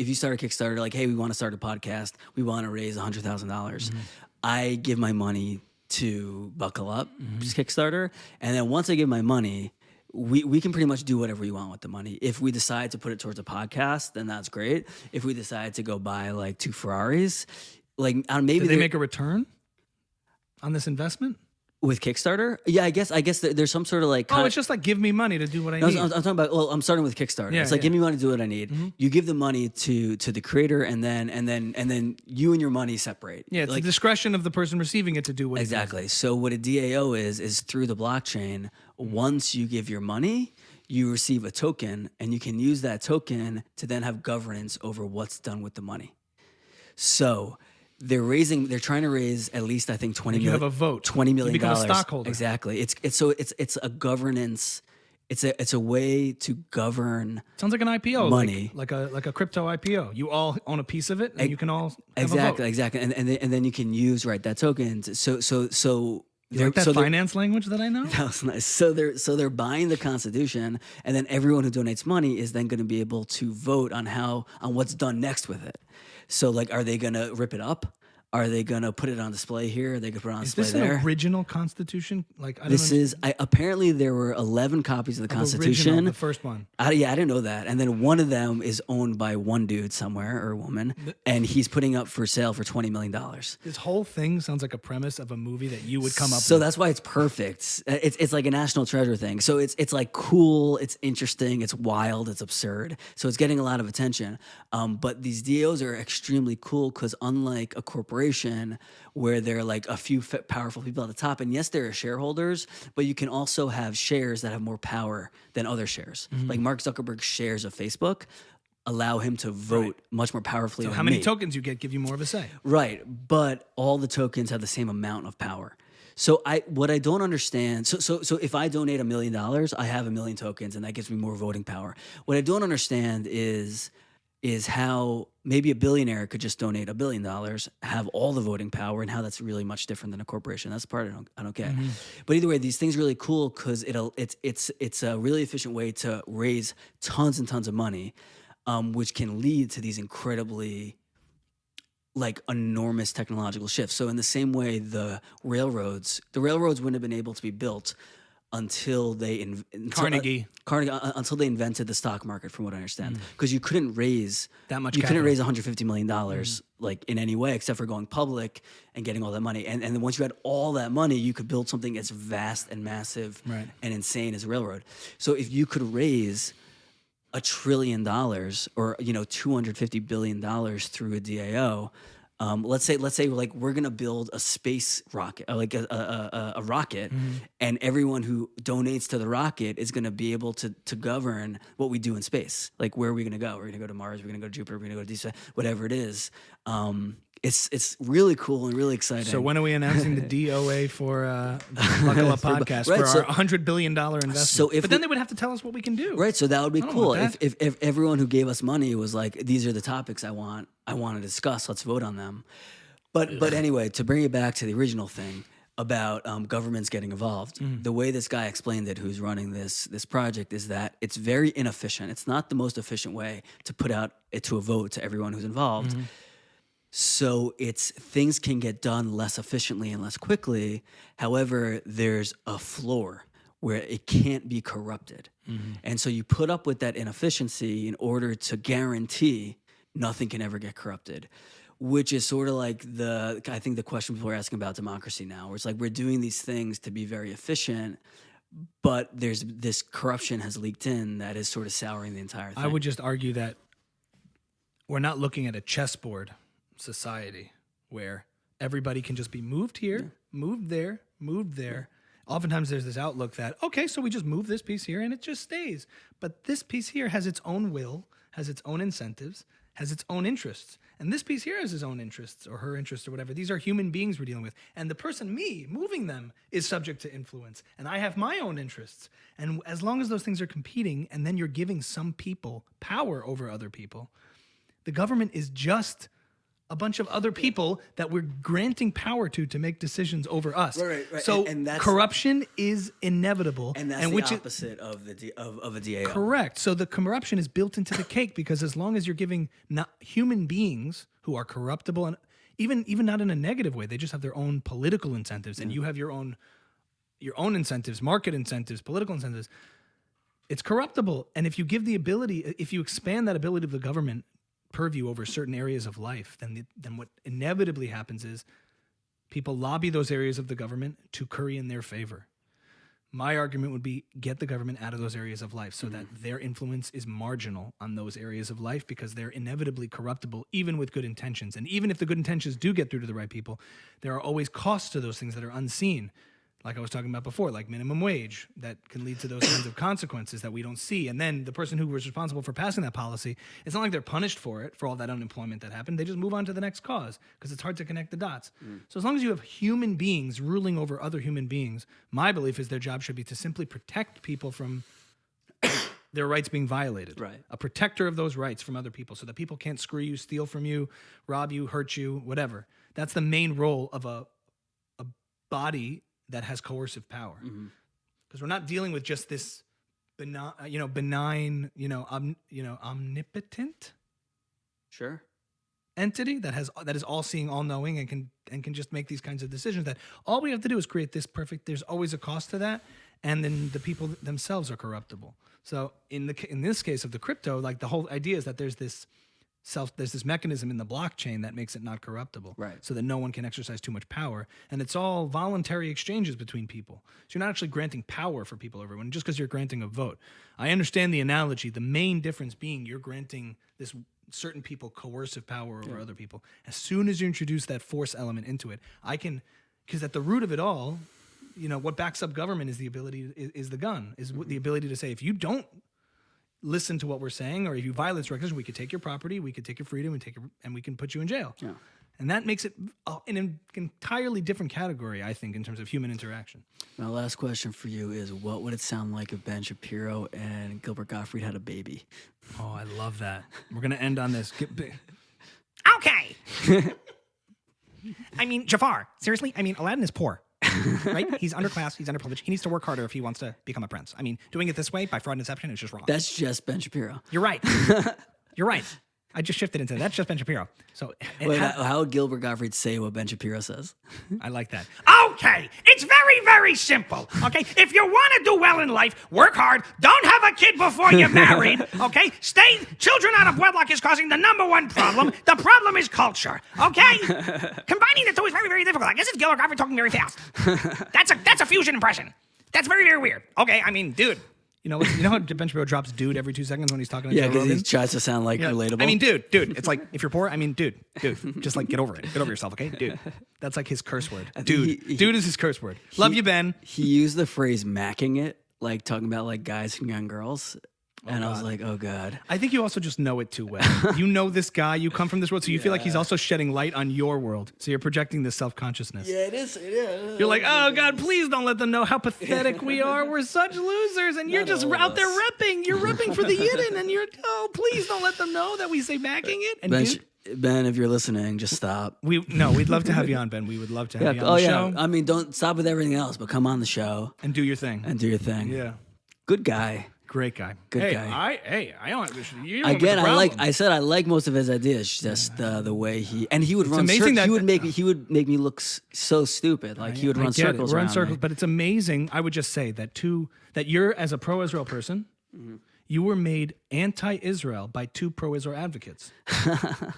you start a Kickstarter, like, hey, we want to start a podcast, we want to raise $100,000, I give my money to Buckle Up, Kickstarter, and then once I give my money, we can pretty much do whatever we want with the money. If we decide to put it towards a podcast, then that's great. If we decide to go buy like 2 Ferraris, like maybe did they make a return on this investment? With Kickstarter? Yeah, I guess there's some sort of like... it's just like, give me money to do what I need. I'm talking about, I'm starting with Kickstarter. It's like, give me money to do what I need. You give the money to the creator, and then you and your money separate. Yeah, it's like, the discretion of the person receiving it to do what exactly. So what a DAO is through the blockchain, once you give your money, you receive a token, and you can use that token to then have governance over what's done with the money. So... They're trying to raise at least, I think, $20 million. You have a vote. $20 million. You become a stockholder. Exactly. It's a governance it's a way to govern. Sounds like an IPO, money. like a crypto IPO. You all own a piece of it, and you can all have Exactly, a vote. exactly, and then you can use that tokens. So You like that so finance language that I know? that was nice. So they're buying the Constitution, and then everyone who donates money is then going to be able to vote on what's done next with it. So like, are they going to rip it up? Are they going to put it on display here? Are they going to put it on Is display this there? an original Constitution? Like, I don't This know. is apparently there were 11 copies of the Constitution. Original, the first one. I didn't know that. And then one of them is owned by one dude somewhere or a woman, and he's putting up for sale for $20 million. This whole thing sounds like a premise of a movie that you would come up So with. that's why it's perfect. It's like a national treasure thing. So it's like cool, it's interesting, it's wild, it's absurd. So it's getting a lot of attention. But these DAOs are extremely cool because unlike a corporation where there are like a few powerful people at the top, and yes, there are shareholders, but you can also have shares that have more power than other shares. Like Mark Zuckerberg's shares of Facebook allow him to vote much more powerfully So than how many me. tokens you get give you more of a say. Right, but all the tokens have the same amount of power. So what I don't understand, so if I donate $1 million, I have 1 million tokens, and that gives me more voting power. What I don't understand is how maybe a billionaire could just donate $1 billion, have all the voting power, and how that's really much different than a corporation. That's the part I don't get. But either way, these things are really cool because it's a really efficient way to raise tons and tons of money, which can lead to these incredibly like enormous technological shifts. So in the same way, the railroads wouldn't have been able to be built until they Carnegie. until they invented the stock market, from what I understand, because you couldn't raise That much You couldn't capital. raise $150 million like in any way except for going public and getting all that money. And then once you had all that money, you could build something as vast and massive Right. and insane as a railroad. So if you could raise $1 trillion or $250 billion through a DAO. Let's say like we're gonna build a space rocket, like a rocket, and everyone who donates to the rocket is gonna be able to govern what we do in space. Like, where are we gonna go? We're gonna go to Mars. We're gonna go to Jupiter. We're gonna go to DC, whatever it is. It's really cool and really exciting. So when are we announcing the DOA for Buckle Up Podcast right, for so- our $100 billion investment? So if but then we- they would have to tell us what we can do. Right, so that would be I don't cool want that. if everyone who gave us money was like, these are the topics I want to discuss. Let's vote on them. But anyway, to bring it back to the original thing about governments getting involved, the way this guy explained it, who's running this project, is that it's very inefficient. It's not the most efficient way to put out it to a vote to everyone who's involved. So things can get done less efficiently and less quickly. However, there's a floor where it can't be corrupted. And so you put up with that inefficiency in order to guarantee nothing can ever get corrupted, which is sort of like I think the question people are asking about democracy now, where it's like we're doing these things to be very efficient, but there's this corruption has leaked in that is sort of souring the entire thing. I would just argue that we're not looking at a chessboard society where everybody can just be moved here, moved there, moved there. Oftentimes there's this outlook that, okay, so we just move this piece here and it just stays. But this piece here has its own will, has its own incentives, has its own interests. And this piece here has his own interests or her interests or whatever. These are human beings we're dealing with. And the person, me, moving them is subject to influence. And I have my own interests. And as long as those things are competing and then you're giving some people power over other people, the government is just a bunch of other people that we're granting power to make decisions over us. Right. So And that's- corruption is inevitable. and that's which the is opposite of a DAO. correct. So the corruption is built into the cake because as long as you're giving not human beings who are corruptible and even not in a negative way, they just have their own political incentives, and you have your own incentives, market incentives, political incentives. It's corruptible, and if you give the ability, if you expand that ability of the government purview over certain areas of life, then what inevitably happens is people lobby those areas of the government to curry in their favor. My argument would be get the government out of those areas of life so that their influence is marginal on those areas of life because they're inevitably corruptible, even with good intentions. And even if the good intentions do get through to the right people, there are always costs to those things that are unseen. Like I was talking about before, like minimum wage, that can lead to those kinds of consequences that we don't see. And then the person who was responsible for passing that policy, it's not like they're punished for it, for all that unemployment that happened. They just move on to the next cause because it's hard to connect the dots. So as long as you have human beings ruling over other human beings, my belief is their job should be to simply protect people from their rights being violated. Right. A protector of those rights from other people so that people can't screw you, steal from you, rob you, hurt you, whatever. That's the main role of a body that has coercive power. Because we're not dealing with just this benign, omnipotent Sure. entity that is all seeing, all knowing, and can just make these kinds of decisions. That all we have to do is create this perfect. There's always a cost to that, and then the people themselves are corruptible. So in this case of the crypto, like the whole idea is that there's this mechanism in the blockchain that makes it not corruptible, Right. so that no one can exercise too much power, and it's all voluntary exchanges between people. So you're not actually granting power for people over everyone just because you're granting a vote. I understand the analogy. The main difference being you're granting this certain people coercive power over other people. As soon as you introduce that force element into it, because at the root of it all, what backs up government is the ability, is the gun, is the ability to say, if you don't listen to what we're saying, or if you violate directives, we could take your property, we could take your freedom, and we can put you in jail. Yeah. And that makes it an entirely different category, I think, in terms of human interaction. My last question for you is, what would it sound like if Ben Shapiro and Gilbert Gottfried had a baby? Oh, I love that. We're going to end on this. Okay. I mean, Jafar, seriously? I mean, Aladdin is poor. Right? He's underclass. He's underprivileged. He needs to work harder if he wants to become a prince. I mean, doing it this way by fraud and deception is just wrong. That's just Ben Shapiro. You're right. You're right. I just shifted into that. That's just Ben Shapiro. So Wait, how would Gilbert Gottfried say what Ben Shapiro says? I like that. Okay, it's very, very simple. Okay, if you want to do well in life, work hard. Don't have a kid before you're married. Okay, children out of wedlock is causing the #1 problem. The problem is culture. Okay, combining the two is very, very difficult. I guess it's Gilbert Gottfried talking very fast. That's a fusion impression. That's very, very weird. Okay, I mean, dude. You know how Ben Shapiro drops "dude" every 2 seconds when he's talking to Joe because Rogan? he tries to sound like relatable. I mean, dude. It's like, if you're poor, I mean, dude, just like get over it. Get over yourself, okay? Dude. That's like his curse word. Dude. Dude is his curse word. Love you, Ben. He used the phrase "macking it," like talking about like guys and young girls. And I was like, oh, God. I think you also just know it too well. You know this guy. You come from this world. So you feel like he's also shedding light on your world. So you're projecting this self-consciousness. Yeah, it is. You're like, oh, God, please don't let them know how pathetic we are. We're such losers. And you're just out there repping. You're repping for the Yidden. And please don't let them know that we say macking it. And Ben, if you're listening, just stop. We'd love to have you on, Ben. We would love to have you on the show. I mean, don't stop with everything else, but come on the show. And do your thing. Yeah. Good guy. Great guy. Good guy. I don't. Again, I said I like most of his ideas. Just the way he would run. He would make me look so stupid. Like he would run circles around me. But it's amazing. I would just say that you're, as a pro-Israel person, you were made anti-Israel by 2 pro-Israel advocates.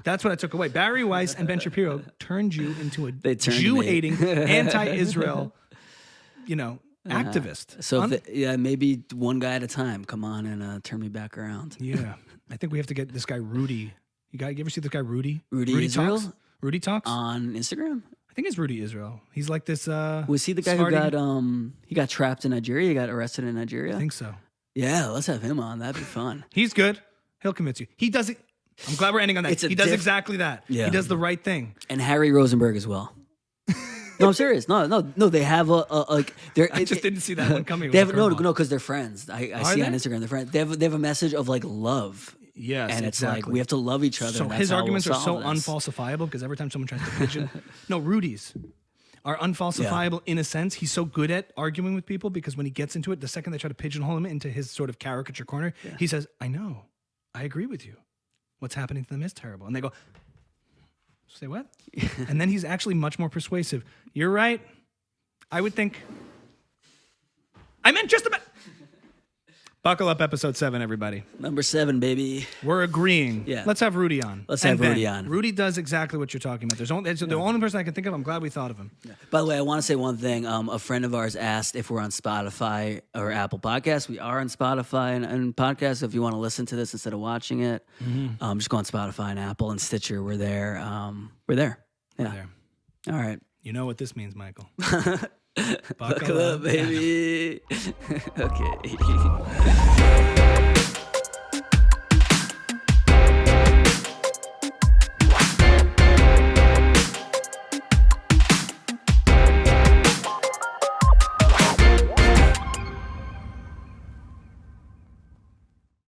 That's what I took away. Barry Weiss and Ben Shapiro turned you into a Jew-hating, anti-Israel, activist. So maybe one guy at a time. Come on and turn me back around. Yeah, I think we have to get this guy Rudy. You ever see this guy Rudy? Rudy Israel? Talks? Rudy Talks on Instagram. I think it's Rudy Israel. He's like this. Was he the guy who got trapped in Nigeria? He got arrested in Nigeria. I think so. Yeah, let's have him on. That'd be fun. He's good. He'll convince you. He does it. I'm glad we're ending on that. He does exactly that. Yeah. He does the right thing. And Harry Rosenberg as well. No, I'm serious. No. They have I just didn't see that one coming. They have because they're friends. I see on Instagram they're friends. They have a message of like love. Yes, and it's like we have to love each other. So his arguments are so unfalsifiable because every time someone tries to pigeon, Rudy's are unfalsifiable in a sense. He's so good at arguing with people because when he gets into it, the second they try to pigeonhole him into his sort of caricature corner, he says, "I know, I agree with you. What's happening to them is terrible," and they go. Say what? And then he's actually much more persuasive. You're right. I would think. I meant just about. Buckle up, episode 7, everybody. Number 7, baby. We're agreeing. Yeah. Let's have Rudy on. Rudy on. Rudy does exactly what you're talking about. There's the only person I can think of. I'm glad we thought of him. Yeah. By the way, I want to say one thing. A friend of ours asked if we're on Spotify or Apple Podcasts. We are on Spotify and podcasts. So if you want to listen to this instead of watching it, just go on Spotify and Apple and Stitcher. We're there. We're there. Yeah. We're there. All right. You know what this means, Michael. Buckle up, baby. Okay.